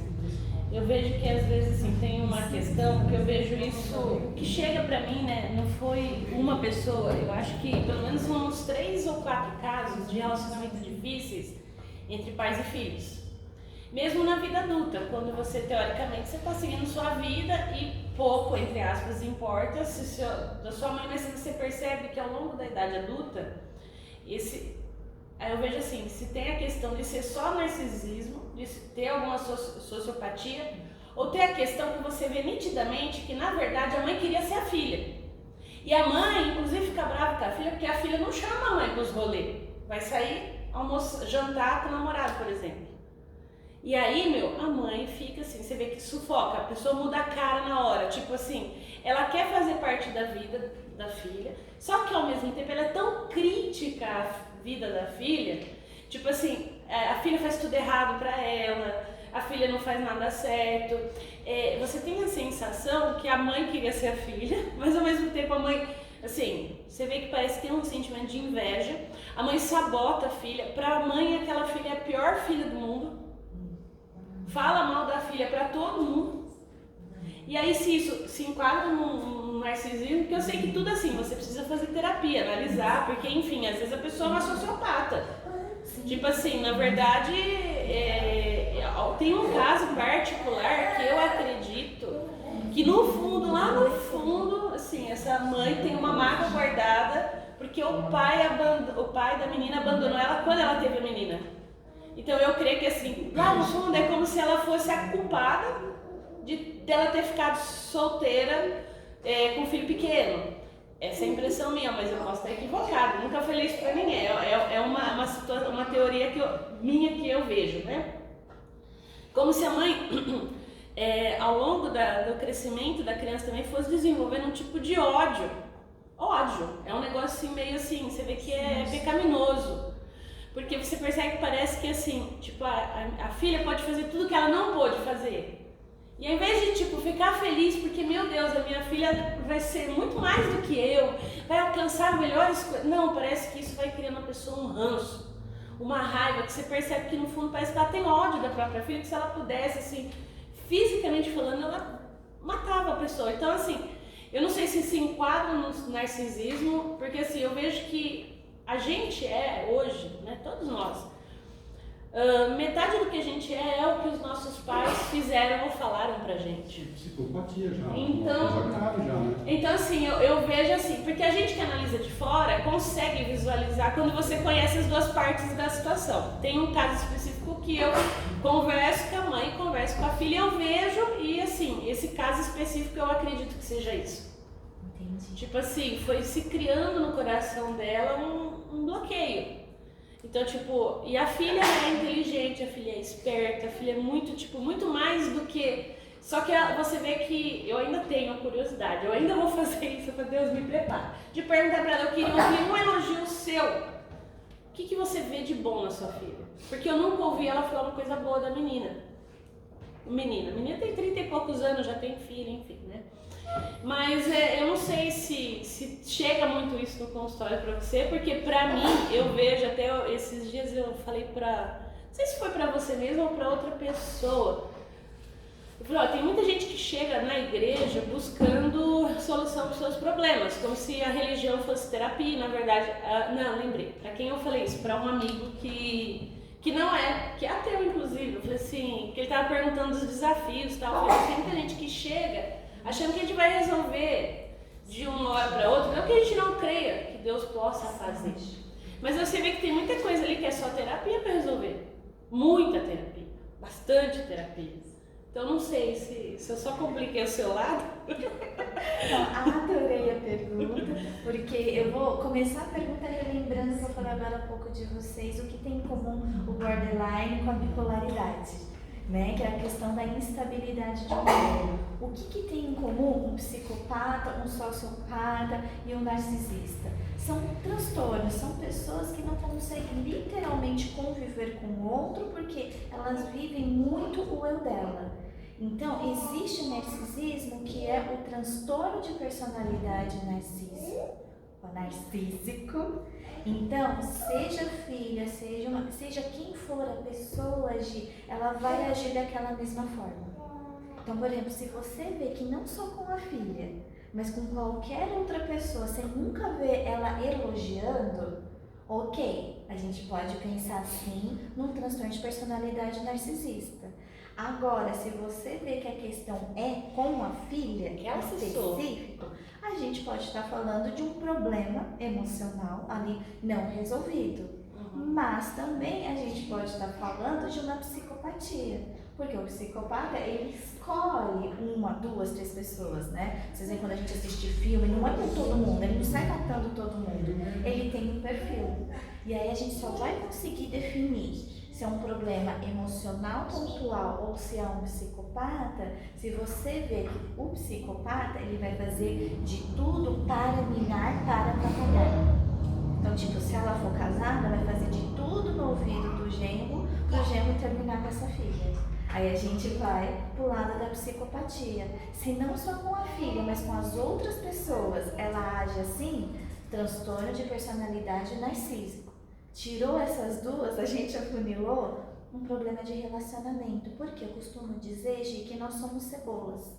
Eu vejo que às vezes assim, tem uma questão que eu vejo isso que chega pra mim, né? Não foi uma pessoa, eu acho que pelo menos uns 3 ou 4 casos de relacionamento difíceis entre pais e filhos. Mesmo na vida adulta, quando você teoricamente você está seguindo sua vida e pouco, entre aspas, importa se da sua mãe, mas você percebe que ao longo da idade adulta, aí eu vejo assim, se tem a questão de ser só narcisismo, de ter alguma sociopatia, ou ter a questão que você vê nitidamente que na verdade a mãe queria ser a filha. E a mãe, inclusive, fica brava com a filha porque a filha não chama a mãe para os rolês. Vai sair jantar com o namorado, por exemplo. E aí, a mãe fica assim, você vê que sufoca, a pessoa muda a cara na hora, tipo assim, ela quer fazer parte da vida da filha, só que ao mesmo tempo ela é tão crítica à vida da filha, tipo assim, a filha faz tudo errado pra ela, a filha não faz nada certo, você tem a sensação que a mãe queria ser a filha, mas ao mesmo tempo a mãe, assim, você vê que parece que tem um sentimento de inveja, a mãe sabota a filha, pra mãe aquela filha é a pior filha do mundo, fala mal da filha pra todo mundo, e aí se isso se enquadra num narcisismo, porque eu sei que tudo assim, você precisa fazer terapia, analisar, porque enfim, às vezes a pessoa é uma sociopata. Tipo assim, na verdade, tem um caso particular que eu acredito que no fundo, lá no fundo, assim, essa mãe tem uma mágoa guardada porque o pai da menina abandonou ela quando ela teve a menina. Então eu creio que assim, lá no fundo é como se ela fosse a culpada dela ter ficado solteira com um filho pequeno. Essa é a impressão minha, mas eu posso estar equivocada. Nunca falei isso pra ninguém. É uma teoria minha que eu vejo, né? Como se a mãe, ao longo do crescimento da criança também, fosse desenvolvendo um tipo de ódio. Ódio. É um negócio assim, meio assim, você vê que é pecaminoso. Porque você percebe que parece que assim, tipo, a filha pode fazer tudo que ela não pôde fazer. E ao invés de, tipo, ficar feliz porque, meu Deus, a minha filha vai ser muito mais do que eu, vai alcançar melhores coisas. Não, parece que isso vai criando na pessoa um ranço, uma raiva, que você percebe que no fundo parece que ela tem ódio da própria filha, que se ela pudesse, assim, fisicamente falando, ela matava a pessoa. Então, assim, eu não sei se enquadra no narcisismo, porque, assim, eu vejo que a gente hoje, né, todos nós, metade do que a gente é o que os nossos pais fizeram ou falaram pra gente. Psicopatia já. Então, uma coisa grave já, né? Então assim, eu vejo assim, porque a gente que analisa de fora consegue visualizar quando você conhece as duas partes da situação. Tem um caso específico que eu converso com a mãe, converso com a filha, eu vejo e assim, esse caso específico eu acredito que seja isso. Entendi. Tipo assim, foi se criando no coração dela um bloqueio. Então, tipo, e a filha é inteligente, a filha é esperta, a filha é muito mais do que... Só que você vê que eu ainda tenho a curiosidade, eu ainda vou fazer isso, para Deus me prepare, de perguntar para ela, eu queria ouvir um elogio seu. O que você vê de bom na sua filha? Porque eu nunca ouvi ela falar uma coisa boa da menina. A menina tem 30 e poucos anos, já tem filho, enfim, né? Mas eu não sei se chega muito isso no consultório pra você, porque pra mim, eu vejo até esses dias eu falei não sei se foi pra você mesmo ou pra outra pessoa. Eu falei, tem muita gente que chega na igreja buscando solução para os seus problemas, como se a religião fosse terapia, na verdade, não, lembrei, pra quem eu falei isso? Pra um amigo que não é, que é ateu inclusive, eu falei assim, que ele tava perguntando dos desafios e tal, eu falei, tem muita gente que chega achando que a gente vai resolver de uma hora para outra, não que a gente não creia que Deus possa fazer. Mas você vê que tem muita coisa ali que é só terapia para resolver. Muita terapia, bastante terapia. Então não sei se eu só compliquei o seu lado. Não, adorei a pergunta, porque eu vou começar a pergunta relembrando que eu falei agora há pouco de vocês, o que tem em comum o borderline com a bipolaridade, né? Que é a questão da instabilidade de humor. O que tem em comum um psicopata, um sociopata e um narcisista? São transtornos, são pessoas que não conseguem literalmente conviver com o outro porque elas vivem muito o eu dela. Então, existe o narcisismo, que é o transtorno de personalidade narcísico. Então, seja filha, seja quem for a pessoa agir, ela vai agir daquela mesma forma. Então, por exemplo, se você vê que não só com a filha, mas com qualquer outra pessoa, sem nunca ver ela elogiando, ok, a gente pode pensar sim num transtorno de personalidade narcisista. Agora, se você vê que a questão é com a filha, específico, a gente pode estar falando de um problema emocional ali não resolvido. Mas também a gente pode estar falando de uma psicopatia. Porque o psicopata, ele escolhe uma, duas, três pessoas, né? Vocês veem quando a gente assiste filme, não é com todo mundo, ele não sai matando todo mundo. Ele tem um perfil. E aí a gente só vai conseguir definir se é um problema emocional pontual ou se é um psicopata, se você vê que o psicopata, ele vai fazer de tudo para minar, para atrapalhar. Então, tipo, se ela for casada, vai fazer de tudo no ouvido do genro, para o genro terminar com essa filha. Aí a gente vai pro lado da psicopatia. Se não só com a filha, mas com as outras pessoas, ela age assim, transtorno de personalidade narcísico. Tirou essas duas, a gente afunilou um problema de relacionamento. Porque eu costumo dizer, Gi, que nós somos cebolas.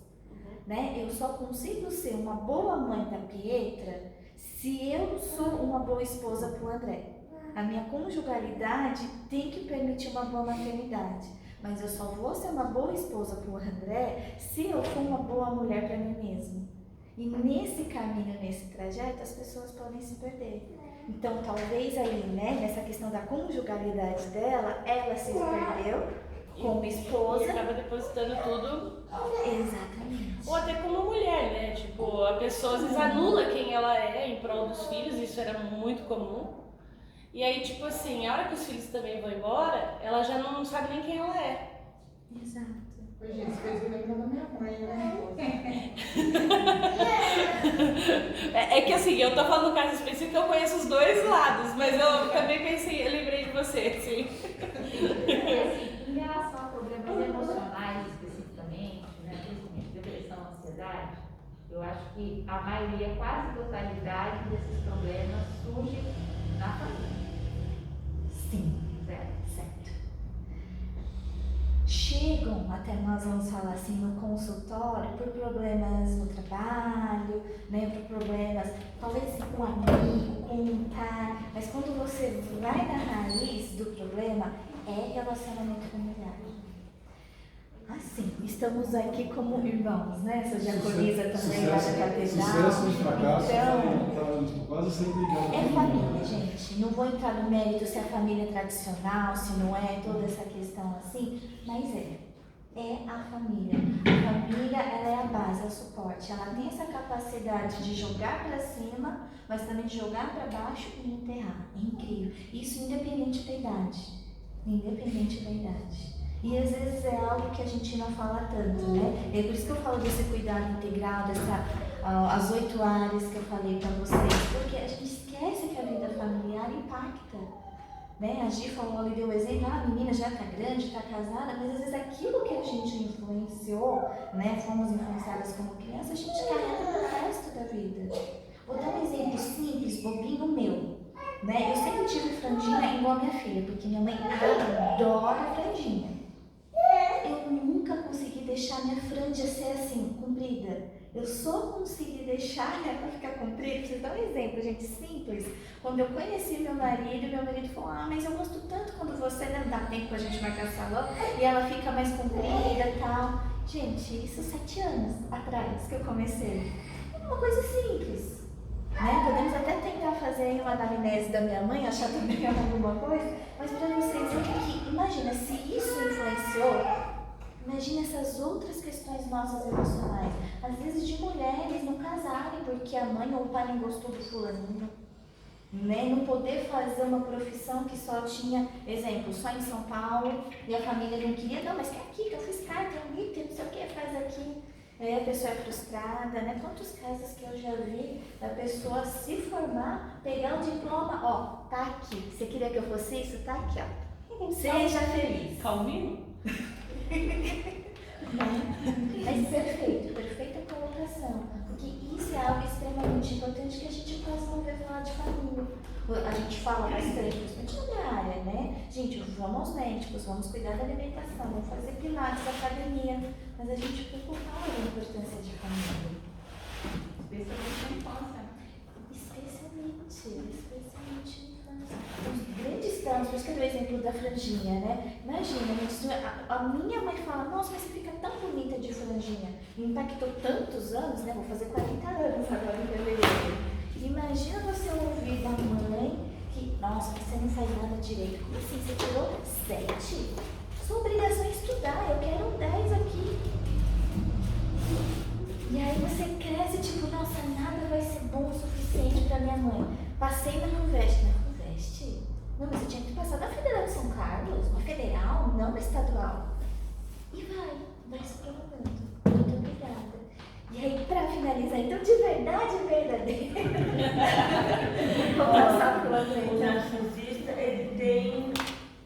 Né? Eu só consigo ser uma boa mãe da Pietra se eu sou uma boa esposa pro André. A minha conjugalidade tem que permitir uma boa maternidade. Mas eu só vou ser uma boa esposa pro André se eu for uma boa mulher para mim mesma. E nesse caminho, nesse trajeto, as pessoas podem se perder. Então, talvez aí, né, nessa questão da conjugalidade dela, ela se perdeu como esposa. E acaba depositando tudo. Exatamente. Ou até como mulher, né? Tipo, a pessoa às vezes anula quem ela é em prol dos filhos, isso era muito comum. E aí, tipo assim, a hora que os filhos também vão embora, ela já não sabe nem quem ela é. Exato. Hoje isso fez me lembrar da minha mãe, né? É que assim, eu tô falando no caso específico que eu conheço os dois lados, mas eu também pensei, eu lembrei de você, sim. Assim, em relação a problemas emocionais especificamente, né, principalmente depressão, ansiedade, eu acho que a maioria, quase a totalidade desses problemas surge na família. Sim, certo. Chegam, até nós vamos falar assim, no consultório, por problemas no trabalho, né, por problemas, talvez com um amigo, com um pai, mas quando você vai na raiz do problema, é relacionamento familiar. Assim, estamos aqui como irmãos, né? Sou diaconisa também lá da catedral. Sucesso e fracasso, Então, tá quase sempre ligado. é família, gente. Não vou entrar no mérito se é família tradicional, se não é, toda essa questão assim, mas é a família. A família, ela é a base, é o suporte. Ela tem essa capacidade de jogar para cima, mas também de jogar para baixo e enterrar. É incrível. Isso independente da idade. Independente da idade. E às vezes é algo que a gente não fala tanto, né? É por isso que eu falo desse cuidado integral, as 8 áreas que eu falei para vocês, porque a gente esquece que a vida familiar impacta. Né? A Gi falou ali, deu o exemplo, a menina já está grande, está casada, mas às vezes aquilo que a gente influenciou, né? Fomos influenciadas como criança, a gente carrega pro resto da vida. Vou dar um exemplo simples, bobinho meu. Né? Eu sempre tive franjinha igual a minha filha, porque minha mãe adora franjinha. Eu nunca consegui deixar minha franja ser assim, comprida. Eu só consegui deixar ela ficar comprida. Pra vocês darem um exemplo, gente, simples. Quando eu conheci meu marido falou, mas eu gosto tanto quando você não dá tempo pra gente marcar salão e ela fica mais comprida e tal. Gente, isso 7 anos atrás que eu comecei. É uma coisa simples. Né? Podemos até tentar fazer uma anamnese da minha mãe, achar também alguma coisa, mas para vocês verem que, imagina, se isso influenciou, Imagina essas outras questões nossas emocionais. Às vezes de mulheres não casarem porque a mãe ou o pai não gostou do fulaninho. Né? Não poder fazer uma profissão que só tinha, exemplo, só em São Paulo, e a família não queria, não, mas tem aqui, que eu fiz carta, tem não sei o que, faz aqui. Aí a pessoa é frustrada, né? Quantos casos que eu já vi da pessoa se formar, pegar o diploma, ó, tá aqui. Você queria que eu fosse isso? Tá aqui, ó. Seja feliz. Calminho? Mas perfeita colocação. Porque isso é algo extremamente importante que a gente quase não vê falar de família. A gente fala bastante, principalmente na minha área, né? Gente, vamos aos médicos, vamos cuidar da alimentação, vamos fazer pilates, academia. Mas a gente pouco fala da importância de família. Especialmente na infância. Especialmente na infância. Os grandes traumas, por isso que eu dei o exemplo da franjinha, né? Imagina, a minha mãe fala, nossa, mas você fica tão bonita de franjinha. Me impactou tantos anos, né? Vou fazer 40 anos agora em fevereiro. Imagina você ouvir da mãe que, nossa, você não faz nada direito. Como assim? Você tirou 7? Sua obrigação é estudar, eu quero um 10 aqui. E aí você cresce, tipo, nossa, nada vai ser bom o suficiente pra minha mãe. Passei na Ruveste. Na Ruveste? Não, mas você tinha que passar da Federal de São Carlos, uma federal, não uma estadual. E vai se prolongando. Muito obrigada. E aí, pra finalizar, então, de verdade verdadeira. Vou passar pro André. O narcisista, ele tem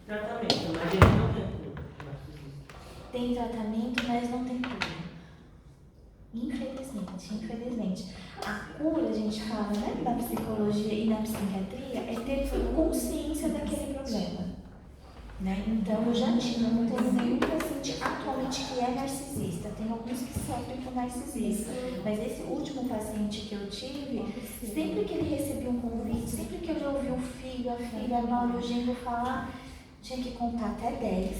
tratamento, mas ele não tem cura. Tem tratamento, mas não tem cura. Infelizmente. A cura, a gente fala, né, na psicologia e na psiquiatria, é ter consciência daquele problema. Né? Então, eu já não tenho nenhum paciente atualmente que é narcisista. Tem alguns que sofrem com narcisismo. Mas esse último paciente que eu tive, sempre que ele recebia um convite, sempre que eu ouvia o filho, a filha, a nora, o genro falar, tinha que contar até 10.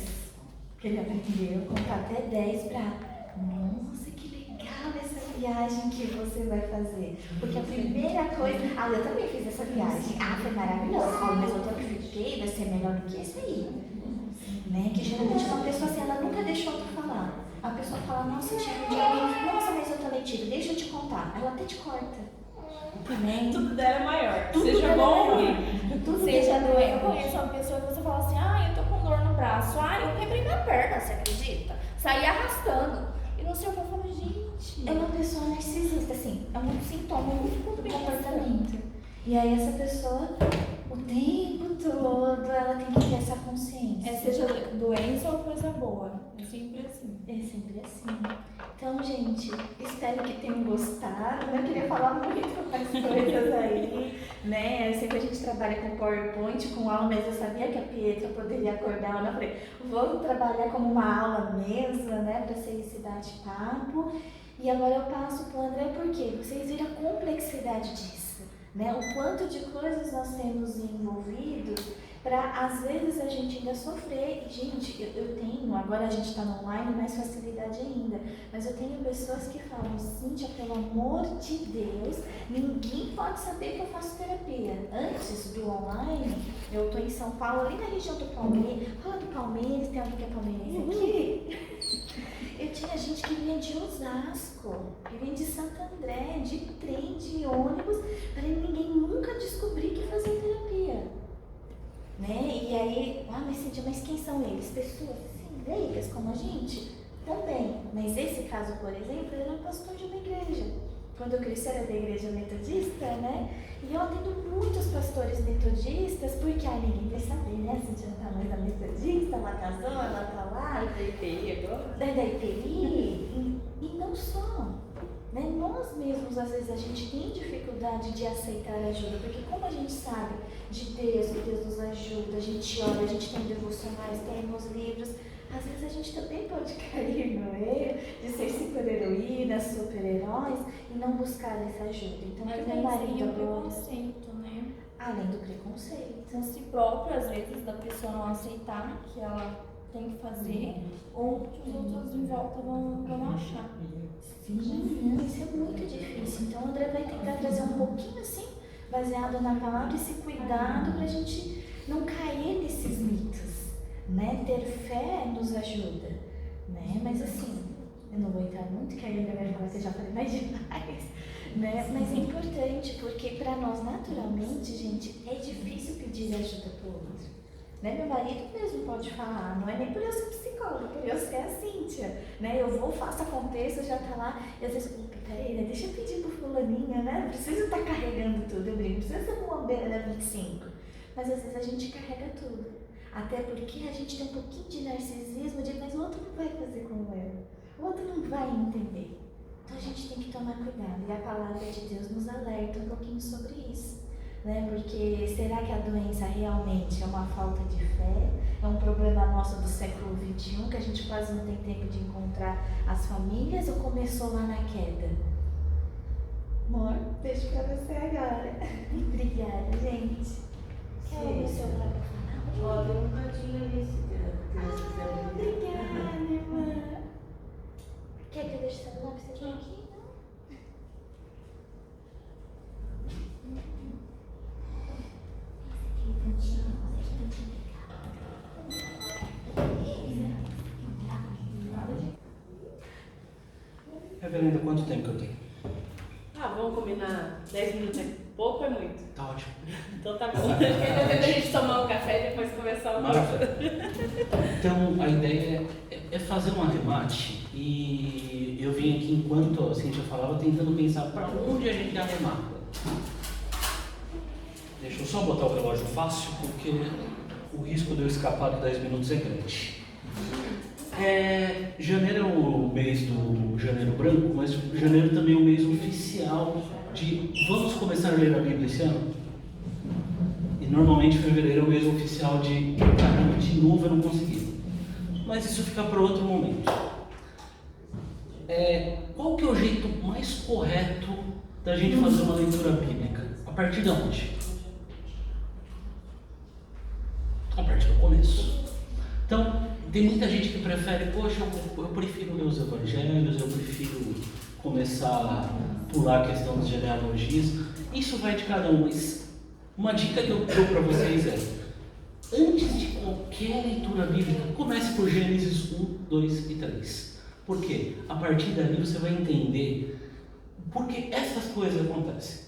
Porque ele aprendeu, contar até 10 pra... Nossa, que legal essa viagem que você vai fazer. Porque a primeira coisa... eu também fiz essa viagem. Foi maravilhosa. Mas o tempo que fiquei vai ser melhor do que esse aí. Né? Que geralmente uma pessoa assim, ela nunca deixou tu falar. A pessoa fala, nossa, eu tive um dia alguém, nossa, mas eu também tive, deixa eu te contar. Ela até te corta. Né? Tudo dela é maior. Tudo Seja dela bom é ou maior. ruim. Tudo Seja dela é doente, eu maior. conheço uma pessoa que você fala assim, eu tô com dor no braço, eu quebrei minha perna, você acredita? Saí arrastando. E não sei o que eu falo, gente. É uma pessoa narcisista, assim, é um sintoma do comportamento. E aí essa pessoa, o tempo todo, ela tem que ter essa consciência. Seja doença ou coisa boa. É sempre assim. É sempre assim. Então, gente, espero que tenham gostado. Eu queria falar muito mais coisas aí, né? Sempre a gente trabalha com PowerPoint, com aula, mas eu sabia que a Pietra poderia acordar. Eu falei, vou trabalhar como uma aula mesmo, né? Para ser esse bate-papo. E agora eu passo para o André, porque vocês viram a complexidade disso, né? O quanto de coisas nós temos envolvido para, às vezes, a gente ainda sofrer. E, gente, eu tenho, agora a gente está no online, mais facilidade ainda, mas eu tenho pessoas que falam, Cíntia, pelo amor de Deus, ninguém pode saber que eu faço terapia. Antes do online, eu estou em São Paulo, ali na região do Palmeiras. Fala do Palmeiras, tem alguém que é palmeirense aqui? Eu tinha gente que vinha de Osasco, que vinha de Santo André, de trem, de ônibus, para ninguém nunca descobrir que fazia terapia. Né? E aí, mas Cíntia, mas quem são eles? Pessoas assim, leigas como a gente? Também. Mas esse caso, por exemplo, ele era um pastor de uma igreja. Quando eu cresci era da igreja metodista, né? E eu atendo muitos pastores metodistas, porque ninguém vai saber, né? A Cíntia não tá mais da metodista, ela casou, ela tá lá. Da IPI agora? Da IPI. E não só. Né? Nós mesmos, às vezes, a gente tem dificuldade de aceitar ajuda, porque como a gente sabe de Deus, que Deus nos ajuda, a gente olha, a gente tem devocionais, temos livros, às vezes a gente também pode cair no erro de ser super-heroínas, super-heróis e não buscar essa ajuda. Então, Mas meu aí marido tem o agora, preconceito, né? além do preconceito. Então, si próprio, às vezes, da pessoa não aceitar que ela tem que fazer, ou que os outros em volta vão achar. Sim, não, isso é muito difícil. Então, o André vai tentar trazer um pouquinho assim, baseado na palavra, esse cuidado para a gente não cair nesses mitos, né? Ter fé nos ajuda, né? Mas assim, eu não vou entrar muito, que aí a galera vai falar que eu já falei mais demais, né? Mas é importante, porque para nós, naturalmente, gente, é difícil pedir ajuda pro outro. Né? Meu marido mesmo pode falar, não é nem por eu ser psicóloga, por eu ser a Cíntia, né? Eu vou, faço, aconteça, já tá lá, e às vezes, peraí, né? Deixa eu pedir pro fulaninha, né? Não precisa estar carregando tudo, eu brinco, não precisa ser uma bombeira da 25, mas às vezes a gente carrega tudo, até porque a gente tem um pouquinho de narcisismo, de, mas o outro não vai fazer como eu, o outro não vai entender, então a gente tem que tomar cuidado, e a palavra de Deus nos alerta um pouquinho sobre isso. Né? Porque será que a doença realmente é uma falta de fé? É um problema nosso do século XXI, que a gente quase não tem tempo de encontrar as famílias, ou começou lá na queda? Amor, deixo pra você agora. Obrigada, gente. Quer ouvir o seu pai pra falar? Ó, tem um cantinho ali, se quiser. Obrigada, irmã. Quer que eu deixe o celular pra você aqui? Reverenda, quanto tempo que eu tenho? Vamos combinar 10 minutos, é pouco ou é muito? Tá ótimo. Então tá bom. A gente tomar um café e depois conversar um pouco. Maravilha. Então, a ideia é fazer um arremate, e eu vim aqui enquanto a Cíntia falava, tentando pensar para onde a gente arremata. Deixa eu só botar o relógio fácil, porque o risco de eu escapar de 10 minutos é grande. Janeiro é o mês do Janeiro Branco, mas janeiro também é o mês oficial de vamos começar a ler a Bíblia esse ano? E normalmente fevereiro é o mês oficial de caramba, de novo eu não consegui. Mas isso fica para outro momento. Qual que é o jeito mais correto da gente fazer uma leitura bíblica? A partir de onde? A partir do começo. Então, tem muita gente que prefere, poxa, eu prefiro ler os evangelhos, eu prefiro começar a pular a questão das genealogias. Isso vai de cada um, mas uma dica que eu dou para vocês antes de qualquer leitura bíblica, comece por Gênesis 1, 2 e 3. Por quê? A partir dali você vai entender por que essas coisas acontecem.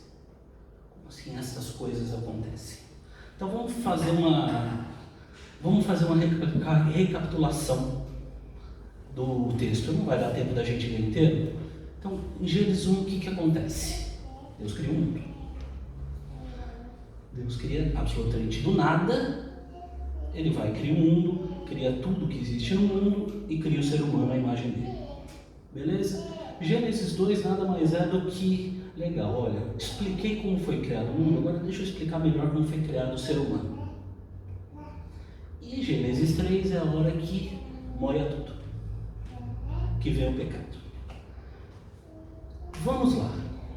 Como assim essas coisas acontecem? Então vamos fazer uma recapitulação do texto. Não vai dar tempo da gente ler inteiro. Então, em Gênesis 1, o que acontece? Deus cria o mundo. Deus cria absolutamente do nada. Ele vai criar o mundo, cria tudo que existe no mundo e cria o ser humano à imagem dele. Beleza? Gênesis 2 nada mais é do que, legal, olha, expliquei como foi criado o mundo, agora deixa eu explicar melhor como foi criado o ser humano. E Gênesis 3 é a hora que molha tudo, que vem o pecado. Vamos lá.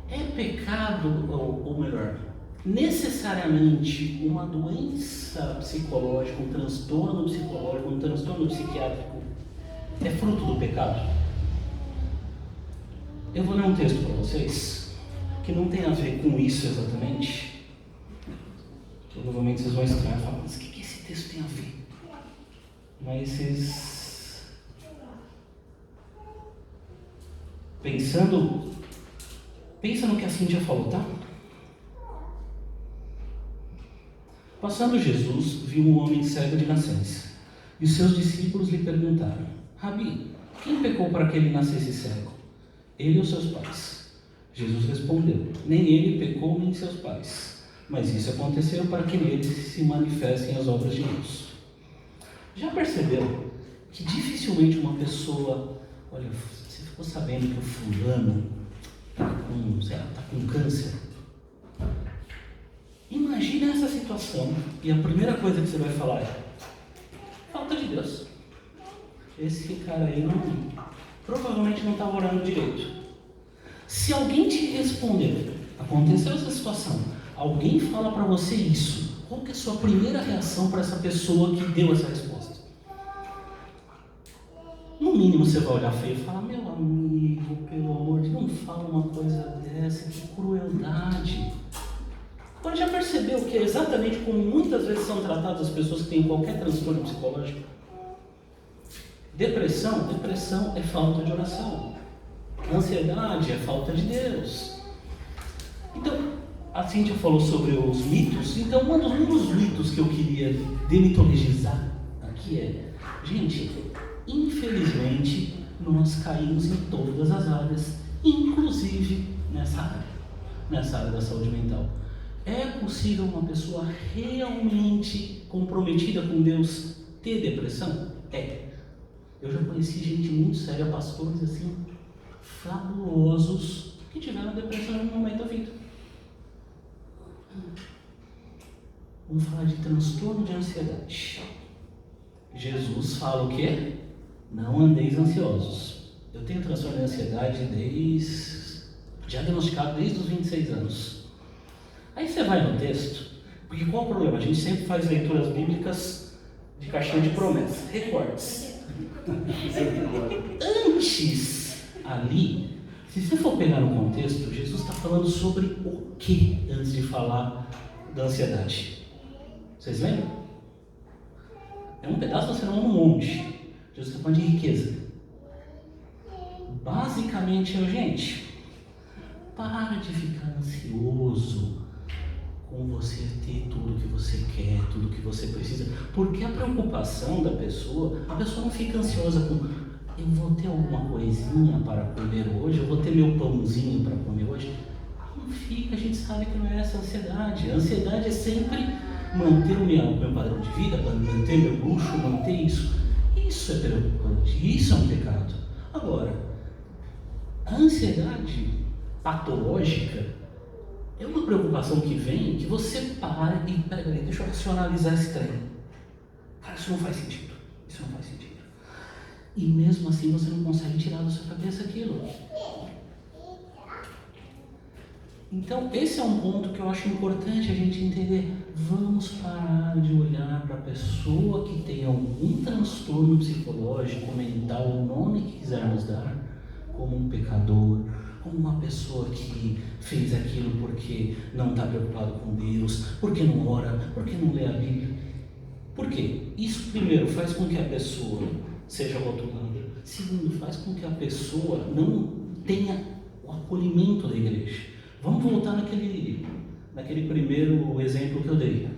É pecado, ou melhor, necessariamente uma doença psicológica, um transtorno psicológico, um transtorno psiquiátrico é fruto do pecado? Eu vou ler um texto para vocês que não tem a ver com isso exatamente. Provavelmente vocês vão estranhar e falar, mas o que esse texto tem a ver? Mas vocês, pensa no que a Cíntia falou, tá? Passando Jesus, viu um homem cego de nascença, e os seus discípulos lhe perguntaram, Rabi, quem pecou para que ele nascesse cego? Ele ou seus pais? Jesus respondeu, nem ele pecou nem seus pais, mas isso aconteceu para que neles se manifestem as obras de Deus. Já percebeu que dificilmente uma pessoa, olha, você ficou sabendo que o fulano está com câncer? Imagina essa situação e a primeira coisa que você vai falar é falta de Deus. Esse cara aí provavelmente não estava orando direito. Se alguém te responder, aconteceu essa situação, alguém fala para você isso, qual que é a sua primeira reação para essa pessoa que deu essa resposta? No mínimo você vai olhar feio e falar, meu amigo, pelo amor de Deus, não fala uma coisa dessa, que crueldade. Agora já percebeu que é exatamente como muitas vezes são tratadas as pessoas que têm qualquer transtorno psicológico? Depressão é falta de oração. Ansiedade é falta de Deus. Então, a Cíntia falou sobre os mitos. Então, um dos mitos que eu queria demitologizar aqui é: gente, infelizmente, nós caímos em todas as áreas, inclusive nessa área da saúde mental. É possível uma pessoa realmente comprometida com Deus ter depressão? É. Eu já conheci gente muito séria, pastores assim, fabulosos, que tiveram depressão em um momento da vida. Vamos falar de transtorno de ansiedade. Jesus fala o quê? Não andeis ansiosos. Eu tenho transtorno de ansiedade já diagnosticado desde os 26 anos. Aí você vai no texto, porque qual o problema? A gente sempre faz leituras bíblicas de caixinha de promessa, recortes. Antes, ali, se você for pegar no contexto, Jesus está falando sobre o que antes de falar da ansiedade? Vocês lembram? É um pedaço do Sermão do Monte. Jesus está falando de riqueza. Basicamente, gente, para de ficar ansioso com você ter tudo que você quer, tudo que você precisa, porque a preocupação da pessoa, a pessoa não fica ansiosa com: eu vou ter alguma coisinha para comer hoje, eu vou ter meu pãozinho para comer hoje. Não fica, a gente sabe que não é essa a ansiedade. A ansiedade é sempre manter o meu padrão de vida, manter meu luxo, manter isso. Isso é preocupante, isso é um pecado. Agora, a ansiedade patológica é uma preocupação que vem, que você para e, peraí, deixa eu racionalizar esse trem. Cara, isso não faz sentido. Isso não faz sentido. E mesmo assim você não consegue tirar da sua cabeça aquilo. Então, esse é um ponto que eu acho importante a gente entender. Vamos parar de olhar para a pessoa que tem algum transtorno psicológico, mental, o nome que quisermos dar, como um pecador, como uma pessoa que fez aquilo porque não está preocupado com Deus, porque não ora, porque não lê a Bíblia. Por quê? Isso, primeiro, faz com que a pessoa seja rotulada. Segundo, faz com que a pessoa não tenha o acolhimento da igreja. Vamos voltar naquele primeiro exemplo que eu dei.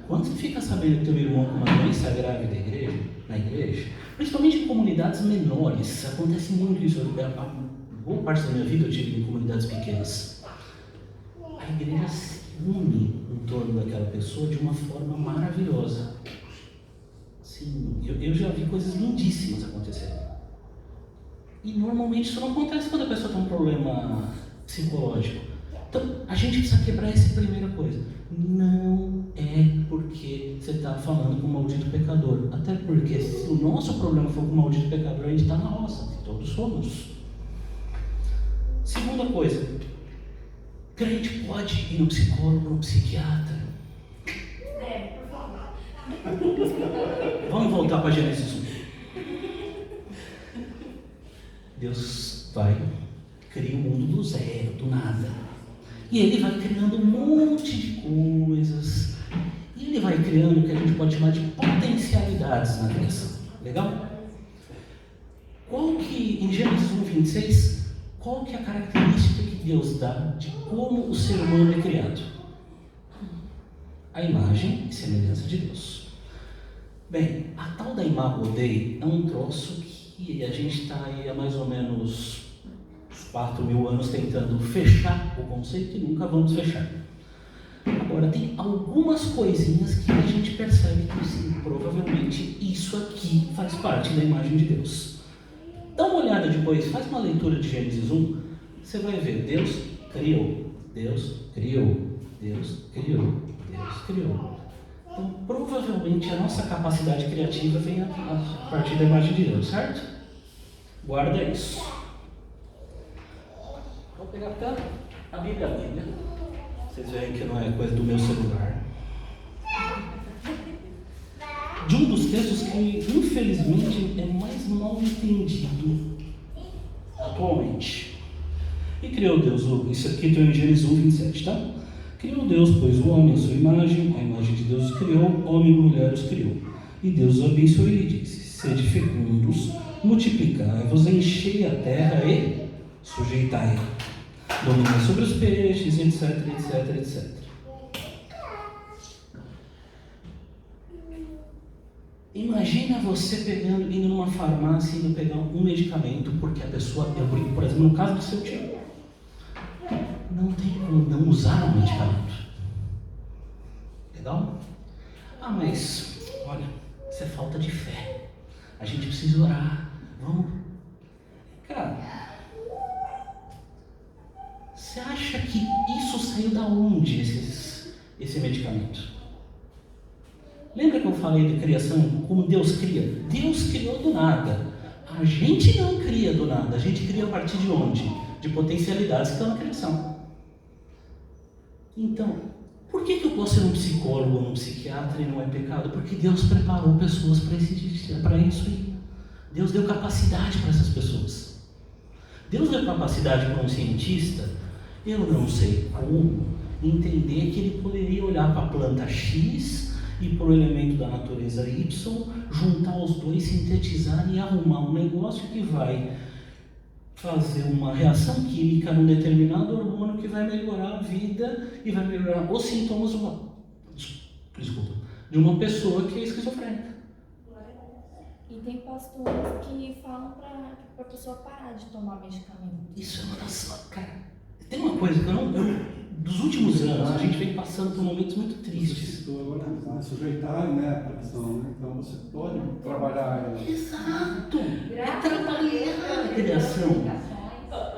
Quando você fica sabendo que teu irmão com uma doença grave na igreja, principalmente em comunidades menores, acontece muito isso. Boa parte da minha vida eu tive em comunidades pequenas. A igreja se une em torno daquela pessoa de uma forma maravilhosa. Sim, eu já vi coisas lindíssimas acontecerem. E normalmente isso não acontece quando a pessoa tem um problema psicológico. Então, a gente precisa quebrar essa primeira coisa. Não é porque você está falando com o maldito pecador. Até porque se o nosso problema for com o maldito pecador, a gente está na roça, que todos somos. Segunda coisa, crente pode ir no psicólogo, no psiquiatra. Por favor. Vamos voltar para Gênesis 1. Deus cria o mundo do zero, do nada. E ele vai criando um monte de coisas. E ele vai criando o que a gente pode chamar de potencialidades na criação. Legal? Em Gênesis 1:26, qual que é a característica que Deus dá de como o ser humano é criado? A imagem e semelhança de Deus. Bem, a tal da Imago Dei é um troço que a gente está aí há mais ou menos 4.000 anos tentando fechar o conceito e nunca vamos fechar. Agora, tem algumas coisinhas que a gente percebe que sim, provavelmente isso aqui faz parte da imagem de Deus. Dá uma olhada depois, faz uma leitura de Gênesis 1, você vai ver, Deus criou, Deus criou, Deus criou, Deus criou. Então, provavelmente a nossa capacidade criativa vem a partir da imagem de Deus, certo? Guarda isso. Vou pegar até a Bíblia. Vocês veem que não é coisa do meu celular. De um dos textos que, infelizmente, é mais mal entendido atualmente. E criou Deus, isso aqui está em Gênesis 1:27, tá? Criou Deus, pois o homem, a sua imagem, a imagem de Deus os criou, homem e mulher os criou. E Deus os abençoou e lhe disse: sede fecundos, multiplicai-vos, enchei a terra e sujeitai-a, dominai sobre os peixes, etc, etc, etc. Imagina você indo numa farmácia, indo pegar um medicamento, porque a pessoa, por exemplo, no caso do seu tio, não tem como não usar um medicamento. Legal? Ah, mas, olha, isso é falta de fé. A gente precisa orar. Vamos. Cara, você acha que isso saiu da onde, esse medicamento? Lembra que eu falei de criação, como Deus cria? Deus criou do nada. A gente não cria do nada, a gente cria a partir de onde? De potencialidades que estão na criação. Então, por que eu posso ser um psicólogo ou um psiquiatra e não é pecado? Porque Deus preparou pessoas para isso aí. Deus deu capacidade para essas pessoas. Deus deu capacidade para um cientista, eu não sei como, entender que ele poderia olhar para a planta X e para o elemento da natureza Y, juntar os dois, sintetizar e arrumar um negócio que vai fazer uma reação química num determinado hormônio que vai melhorar a vida e vai melhorar os sintomas de uma pessoa que é esquizofrênica. E tem pastores que falam para a pessoa parar de tomar medicamento. Isso é uma das... Cara, tem uma coisa que dos últimos anos, a gente vem passando por momentos muito tristes. Você agora sujeitar, né, a criação, né? Então você pode trabalhar ela. Exato! É trabalhar a criação.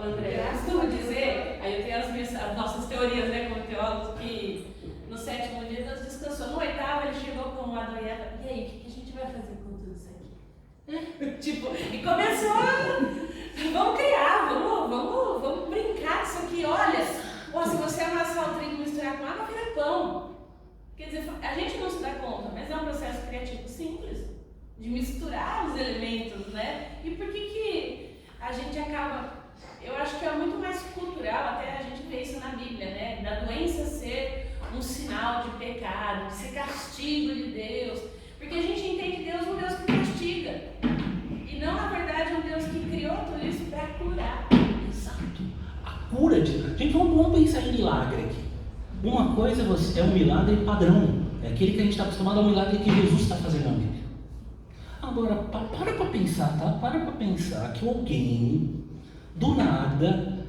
André, eu costumo dizer, aí eu tenho as nossas teorias, né, como teólogos, que no 7º dia Deus descansou. No 8º ele chegou com o Adão e Eva. E aí, o que a gente vai fazer com tudo isso aqui? Tipo, e começou, vamos criar, vamos brincar disso aqui. Olha, se você amassar o trigo e misturar com água, vira pão. Quer dizer, a gente não se dá conta, mas é um processo criativo simples, de misturar os elementos, né? E por que a gente acaba... Eu acho que é muito mais cultural, até a gente vê isso na Bíblia, né? Da doença ser um sinal de pecado, de ser castigo de Deus. Porque a gente entende Deus um Deus que castiga. E não, na verdade, um Deus que criou tudo isso para curar. Exato. A cura de... Gente, vamos pensar em milagre aqui. Uma coisa é um milagre padrão. É aquele que a gente está acostumado ao milagre que Jesus está fazendo na Bíblia. Agora, para pensar, tá? Para pensar que alguém... do nada,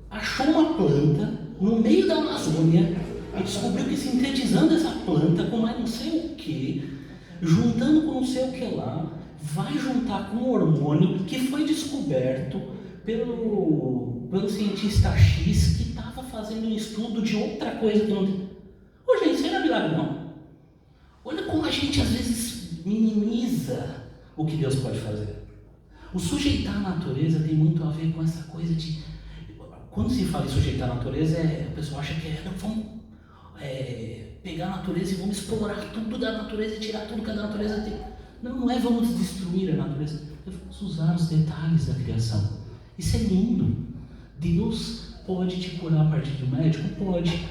achou uma planta no meio da Amazônia e descobriu que sintetizando essa planta com mais não sei o que, juntando com não sei o que lá, vai juntar com um hormônio que foi descoberto pelo cientista X que estava fazendo um estudo de outra coisa que não tem. Ô gente, isso aí não é milagre não. Olha como a gente às vezes minimiza o que Deus pode fazer. O sujeitar a natureza tem muito a ver com essa coisa de... Quando se fala em sujeitar a natureza, a pessoa acha que vamos pegar a natureza e vamos explorar tudo da natureza e tirar tudo que a natureza tem. Não é vamos destruir a natureza, vamos usar os detalhes da criação. Isso é lindo. Deus pode te curar a partir de um médico? Pode.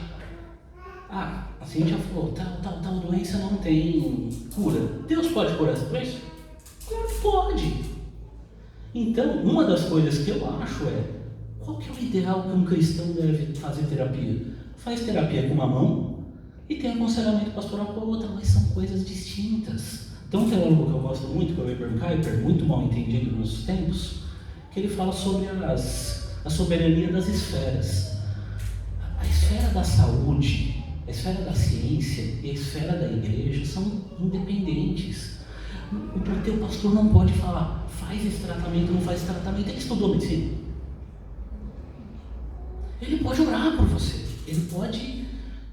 A ciência já falou, tal doença não tem cura. Deus pode curar essa doença? Claro que pode. Então, uma das coisas que eu acho qual que é o ideal que um cristão deve fazer terapia? Faz terapia com uma mão e tem aconselhamento pastoral com a outra, mas são coisas distintas. Tem um teólogo que eu gosto muito, que é o Eber Kuyper, muito mal entendido nos tempos, que ele fala sobre a soberania das esferas. A esfera da saúde, a esfera da ciência e a esfera da igreja são independentes. O teu pastor não pode falar, faz esse tratamento, não faz esse tratamento. Ele estudou medicina. Ele pode orar por você. Ele pode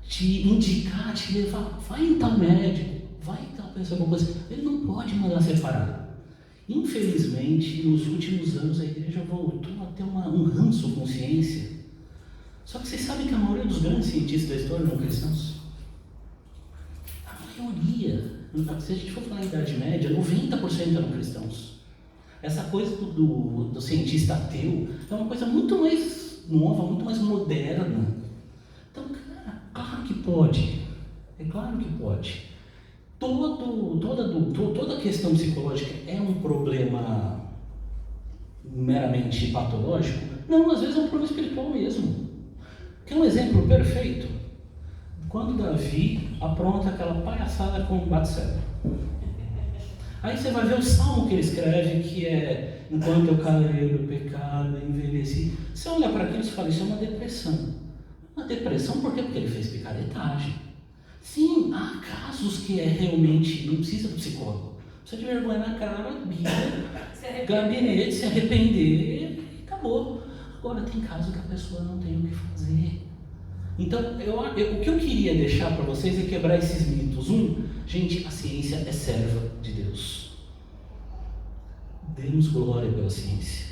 te indicar, te levar. Vai em tal médico, vai em tal pessoa, alguma coisa. Ele não pode mandar separar. Infelizmente, nos últimos anos, a igreja voltou a ter um ranço com ciência. Só que vocês sabem que a maioria dos grandes cientistas da história eram cristãos? A maioria. Se a gente for falar em Idade Média, 90% eram cristãos. Essa coisa do cientista ateu é uma coisa muito mais nova, muito mais moderna. Então, cara, claro que pode. É claro que pode. Toda a questão psicológica é um problema meramente patológico. Não, às vezes é um problema espiritual mesmo. Quer um exemplo perfeito? Quando Davi apronta aquela palhaçada com Batseba. Aí você vai ver o salmo que ele escreve, que é: enquanto eu caí no pecado, envelheci. Você olha para aquilo e fala: isso é uma depressão. Uma depressão por quê? Porque ele fez picaretagem. Sim, há casos que é realmente, não precisa de psicólogo. Precisa de vergonha na cara, Bíblia, gabinete, se arrepender e acabou. Agora tem casos que a pessoa não tem o que fazer. Então, o que eu queria deixar para vocês é quebrar esses mitos. Gente, a ciência é serva de Deus. Demos glória pela ciência.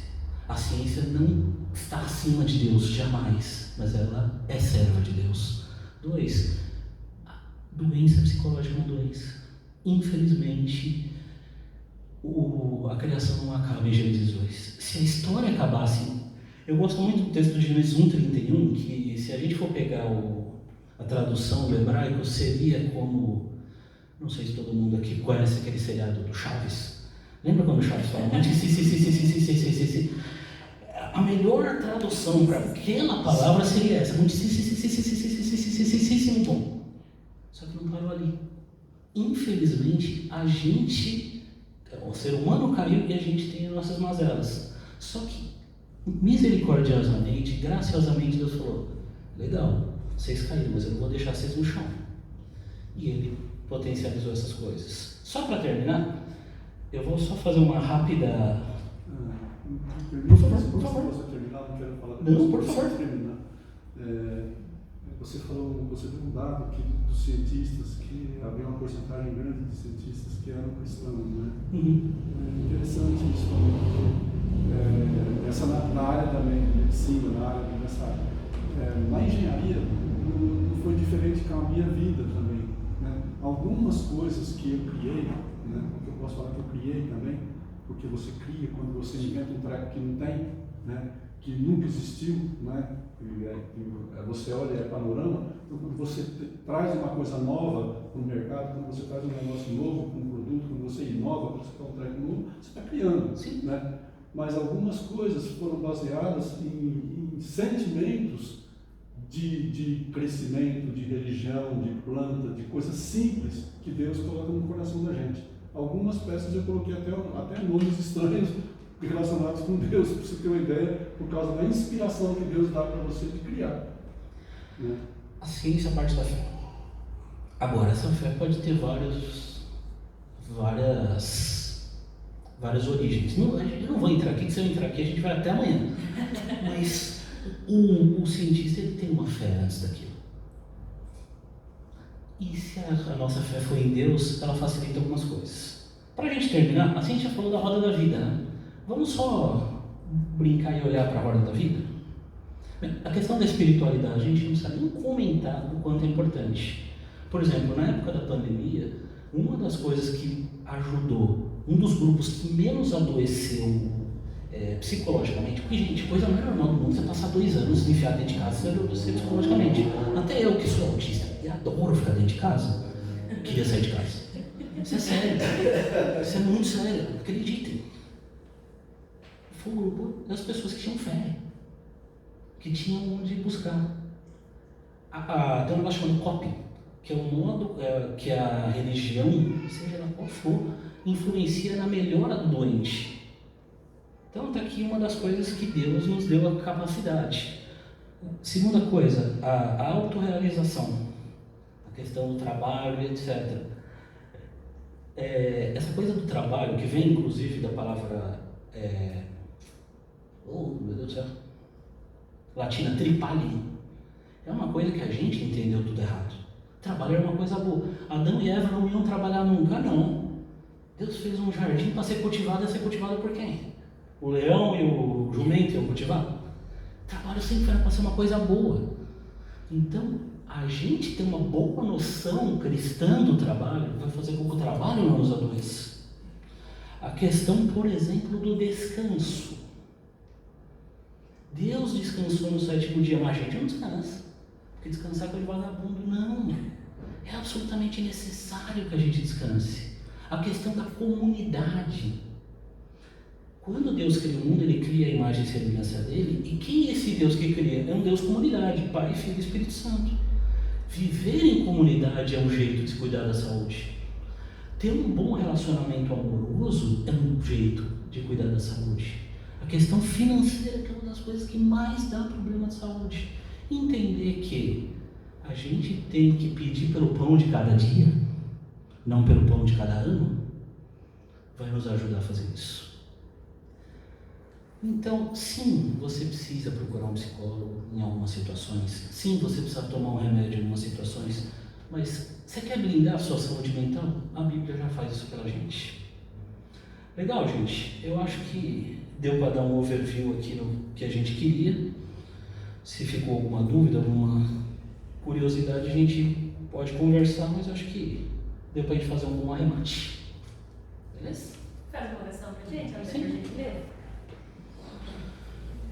A ciência não está acima de Deus, jamais, mas ela é serva de Deus. 2, doença psicológica é uma doença. Infelizmente, a criação não acaba em Gênesis 2. Se a história acabasse, eu gosto muito do texto de Gênesis 1:31, que se a gente for pegar a tradução do hebraico, seria como, não sei se todo mundo aqui conhece aquele seriado do Chaves. Lembra quando o Chaves fala muito sim? A melhor tradução para aquela palavra seria essa, muito sim, bom. Só que não parou ali. Infelizmente, o ser humano caiu e a gente tem as nossas mazelas. Só que, misericordiosamente, graciosamente, Deus falou: legal, vocês caíram, mas eu não vou deixar vocês no chão. E Ele potencializou essas coisas. Só para terminar, eu vou só fazer uma rápida... Por favor. Você terminar, não quero falar. Não, por favor. Terminar. Você deu um dado aqui dos cientistas, que havia uma porcentagem grande de cientistas que eram cristãos, né? Uhum. É interessante isso também. Essa na área da medicina, nessa área. Na engenharia, não foi diferente com a minha vida também, né? Algumas coisas que eu criei, né? Que eu posso falar que eu criei também, porque você cria quando você inventa um treco que não tem, né? Que nunca existiu, né? Você olha, é panorama. Então, quando você traz uma coisa nova para o mercado, quando você traz um negócio novo para um produto, quando você inova, quando você faz um treco novo, você está criando. Sim. Né? Mas algumas coisas foram baseadas em sentimentos de crescimento, de religião, de planta, de coisas simples que Deus coloca no coração da gente. Algumas peças eu coloquei até nomes estranhos relacionados com Deus, para você ter uma ideia, por causa da inspiração que Deus dá para você de criar. Né? A ciência é parte da fé. Agora, essa fé pode ter várias origens. Eu não vou entrar aqui, que se eu entrar aqui a gente vai até amanhã. Mas o cientista ele tem uma fé antes daquilo. E se a nossa fé for em Deus, ela facilita algumas coisas. Para a gente terminar, a ciência falou da roda da vida, né? Vamos só brincar e olhar para a roda da vida? Bem, a questão da espiritualidade, a gente não precisa nem comentar o quanto é importante. Por exemplo, na época da pandemia, uma das coisas que ajudou, um dos grupos que menos adoeceu psicologicamente, porque, gente, coisa mais normal do mundo, você passar 2 anos enfiado dentro de casa, você adoecer psicologicamente. Até eu, que sou autista e adoro ficar dentro de casa, queria sair de casa. Isso é sério. Isso é muito sério. Acreditem. Foi um grupo das pessoas que tinham fé, que tinham onde buscar. Tem um negócio chamado coping, que é o modo que a religião, seja ela qual for, influencia na melhora do doente. Então está aqui uma das coisas que Deus nos deu a capacidade. Segunda coisa, a autorrealização, a questão do trabalho, etc. Essa coisa do trabalho, que vem inclusive da palavra, meu Deus do céu, latina, tripalium, é uma coisa que a gente entendeu tudo errado. Trabalho era uma coisa boa. Adão e Eva não iam trabalhar nunca, não. Deus fez um jardim para ser cultivado por quem? O leão e o jumento iam cultivar? Trabalho sempre era para ser uma coisa boa. Então, a gente ter uma boa noção cristã do trabalho vai fazer com que o trabalho não nos adoeça. A questão, por exemplo, do descanso. Deus descansou no 7º dia, mas a gente não descansa. Porque descansar é coisa de vagabundo, não. É absolutamente necessário que a gente descanse. A questão da comunidade. Quando Deus cria o mundo, Ele cria a imagem e semelhança dele. E quem é esse Deus que cria? É um Deus comunidade, Pai, Filho e Espírito Santo. Viver em comunidade é um jeito de se cuidar da saúde. Ter um bom relacionamento amoroso é um jeito de cuidar da saúde. A questão financeira é uma das coisas que mais dá problema de saúde. Entender que a gente tem que pedir pelo pão de cada dia, não pelo pão de cada ano, vai nos ajudar a fazer isso. Então, sim, você precisa procurar um psicólogo em algumas situações. Sim, você precisa tomar um remédio em algumas situações. Mas você quer blindar a sua saúde mental? A Bíblia já faz isso pela gente. Legal, gente. Eu acho que deu para dar um overview aqui no que a gente queria. Se ficou alguma dúvida, alguma curiosidade, a gente pode conversar, mas eu acho que deu para a gente fazer um bom arremate. Beleza? Faz uma oração pra gente, Sim. pra gente ler.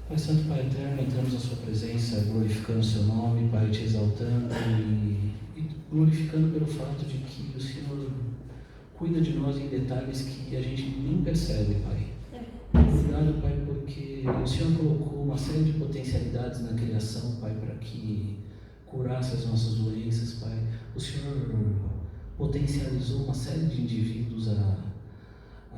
Pai Santo, Pai Eterno, entramos na Sua presença, glorificando o Seu nome, Pai, te exaltando e glorificando pelo fato de que o Senhor cuida de nós em detalhes que a gente nem percebe, Pai. Obrigado, Pai, porque o Senhor colocou uma série de potencialidades na criação, Pai, para que curasse as nossas doenças, Pai. O Senhor potencializou uma série de indivíduos a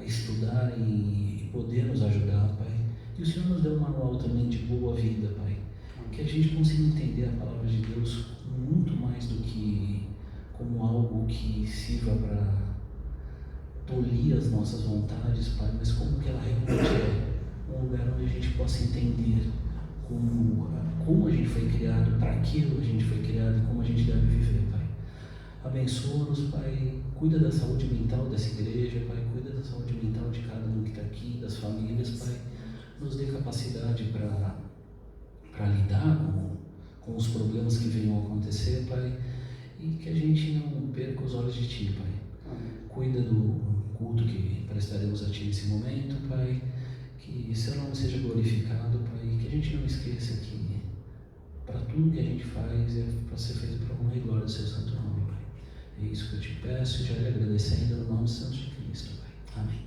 estudarem e poder nos ajudar, Pai. E o Senhor nos deu um manual também de boa vida, Pai. Que a gente consiga entender a palavra de Deus muito mais do que como algo que sirva para tolir as nossas vontades, Pai, mas como que ela realmente é um lugar onde a gente possa entender como a gente foi criado, para aquilo a gente foi criado e como a gente deve viver, Pai. Abençoa-nos, Pai. Cuida da saúde mental dessa igreja, Pai. Cuida da saúde mental de cada um que está aqui, das famílias, Pai. Nos dê capacidade para lidar com os problemas que venham a acontecer, Pai, e que a gente não perca os olhos de Ti, Pai. Cuida do culto que prestaremos a Ti nesse momento, Pai, que Seu nome seja glorificado, Pai, e que a gente não esqueça que para tudo que a gente faz é para ser feito para a honra e glória do Seu santo nome, Pai. É isso que eu te peço e já lhe agradecendo no nome santo de Cristo, Pai. Amém.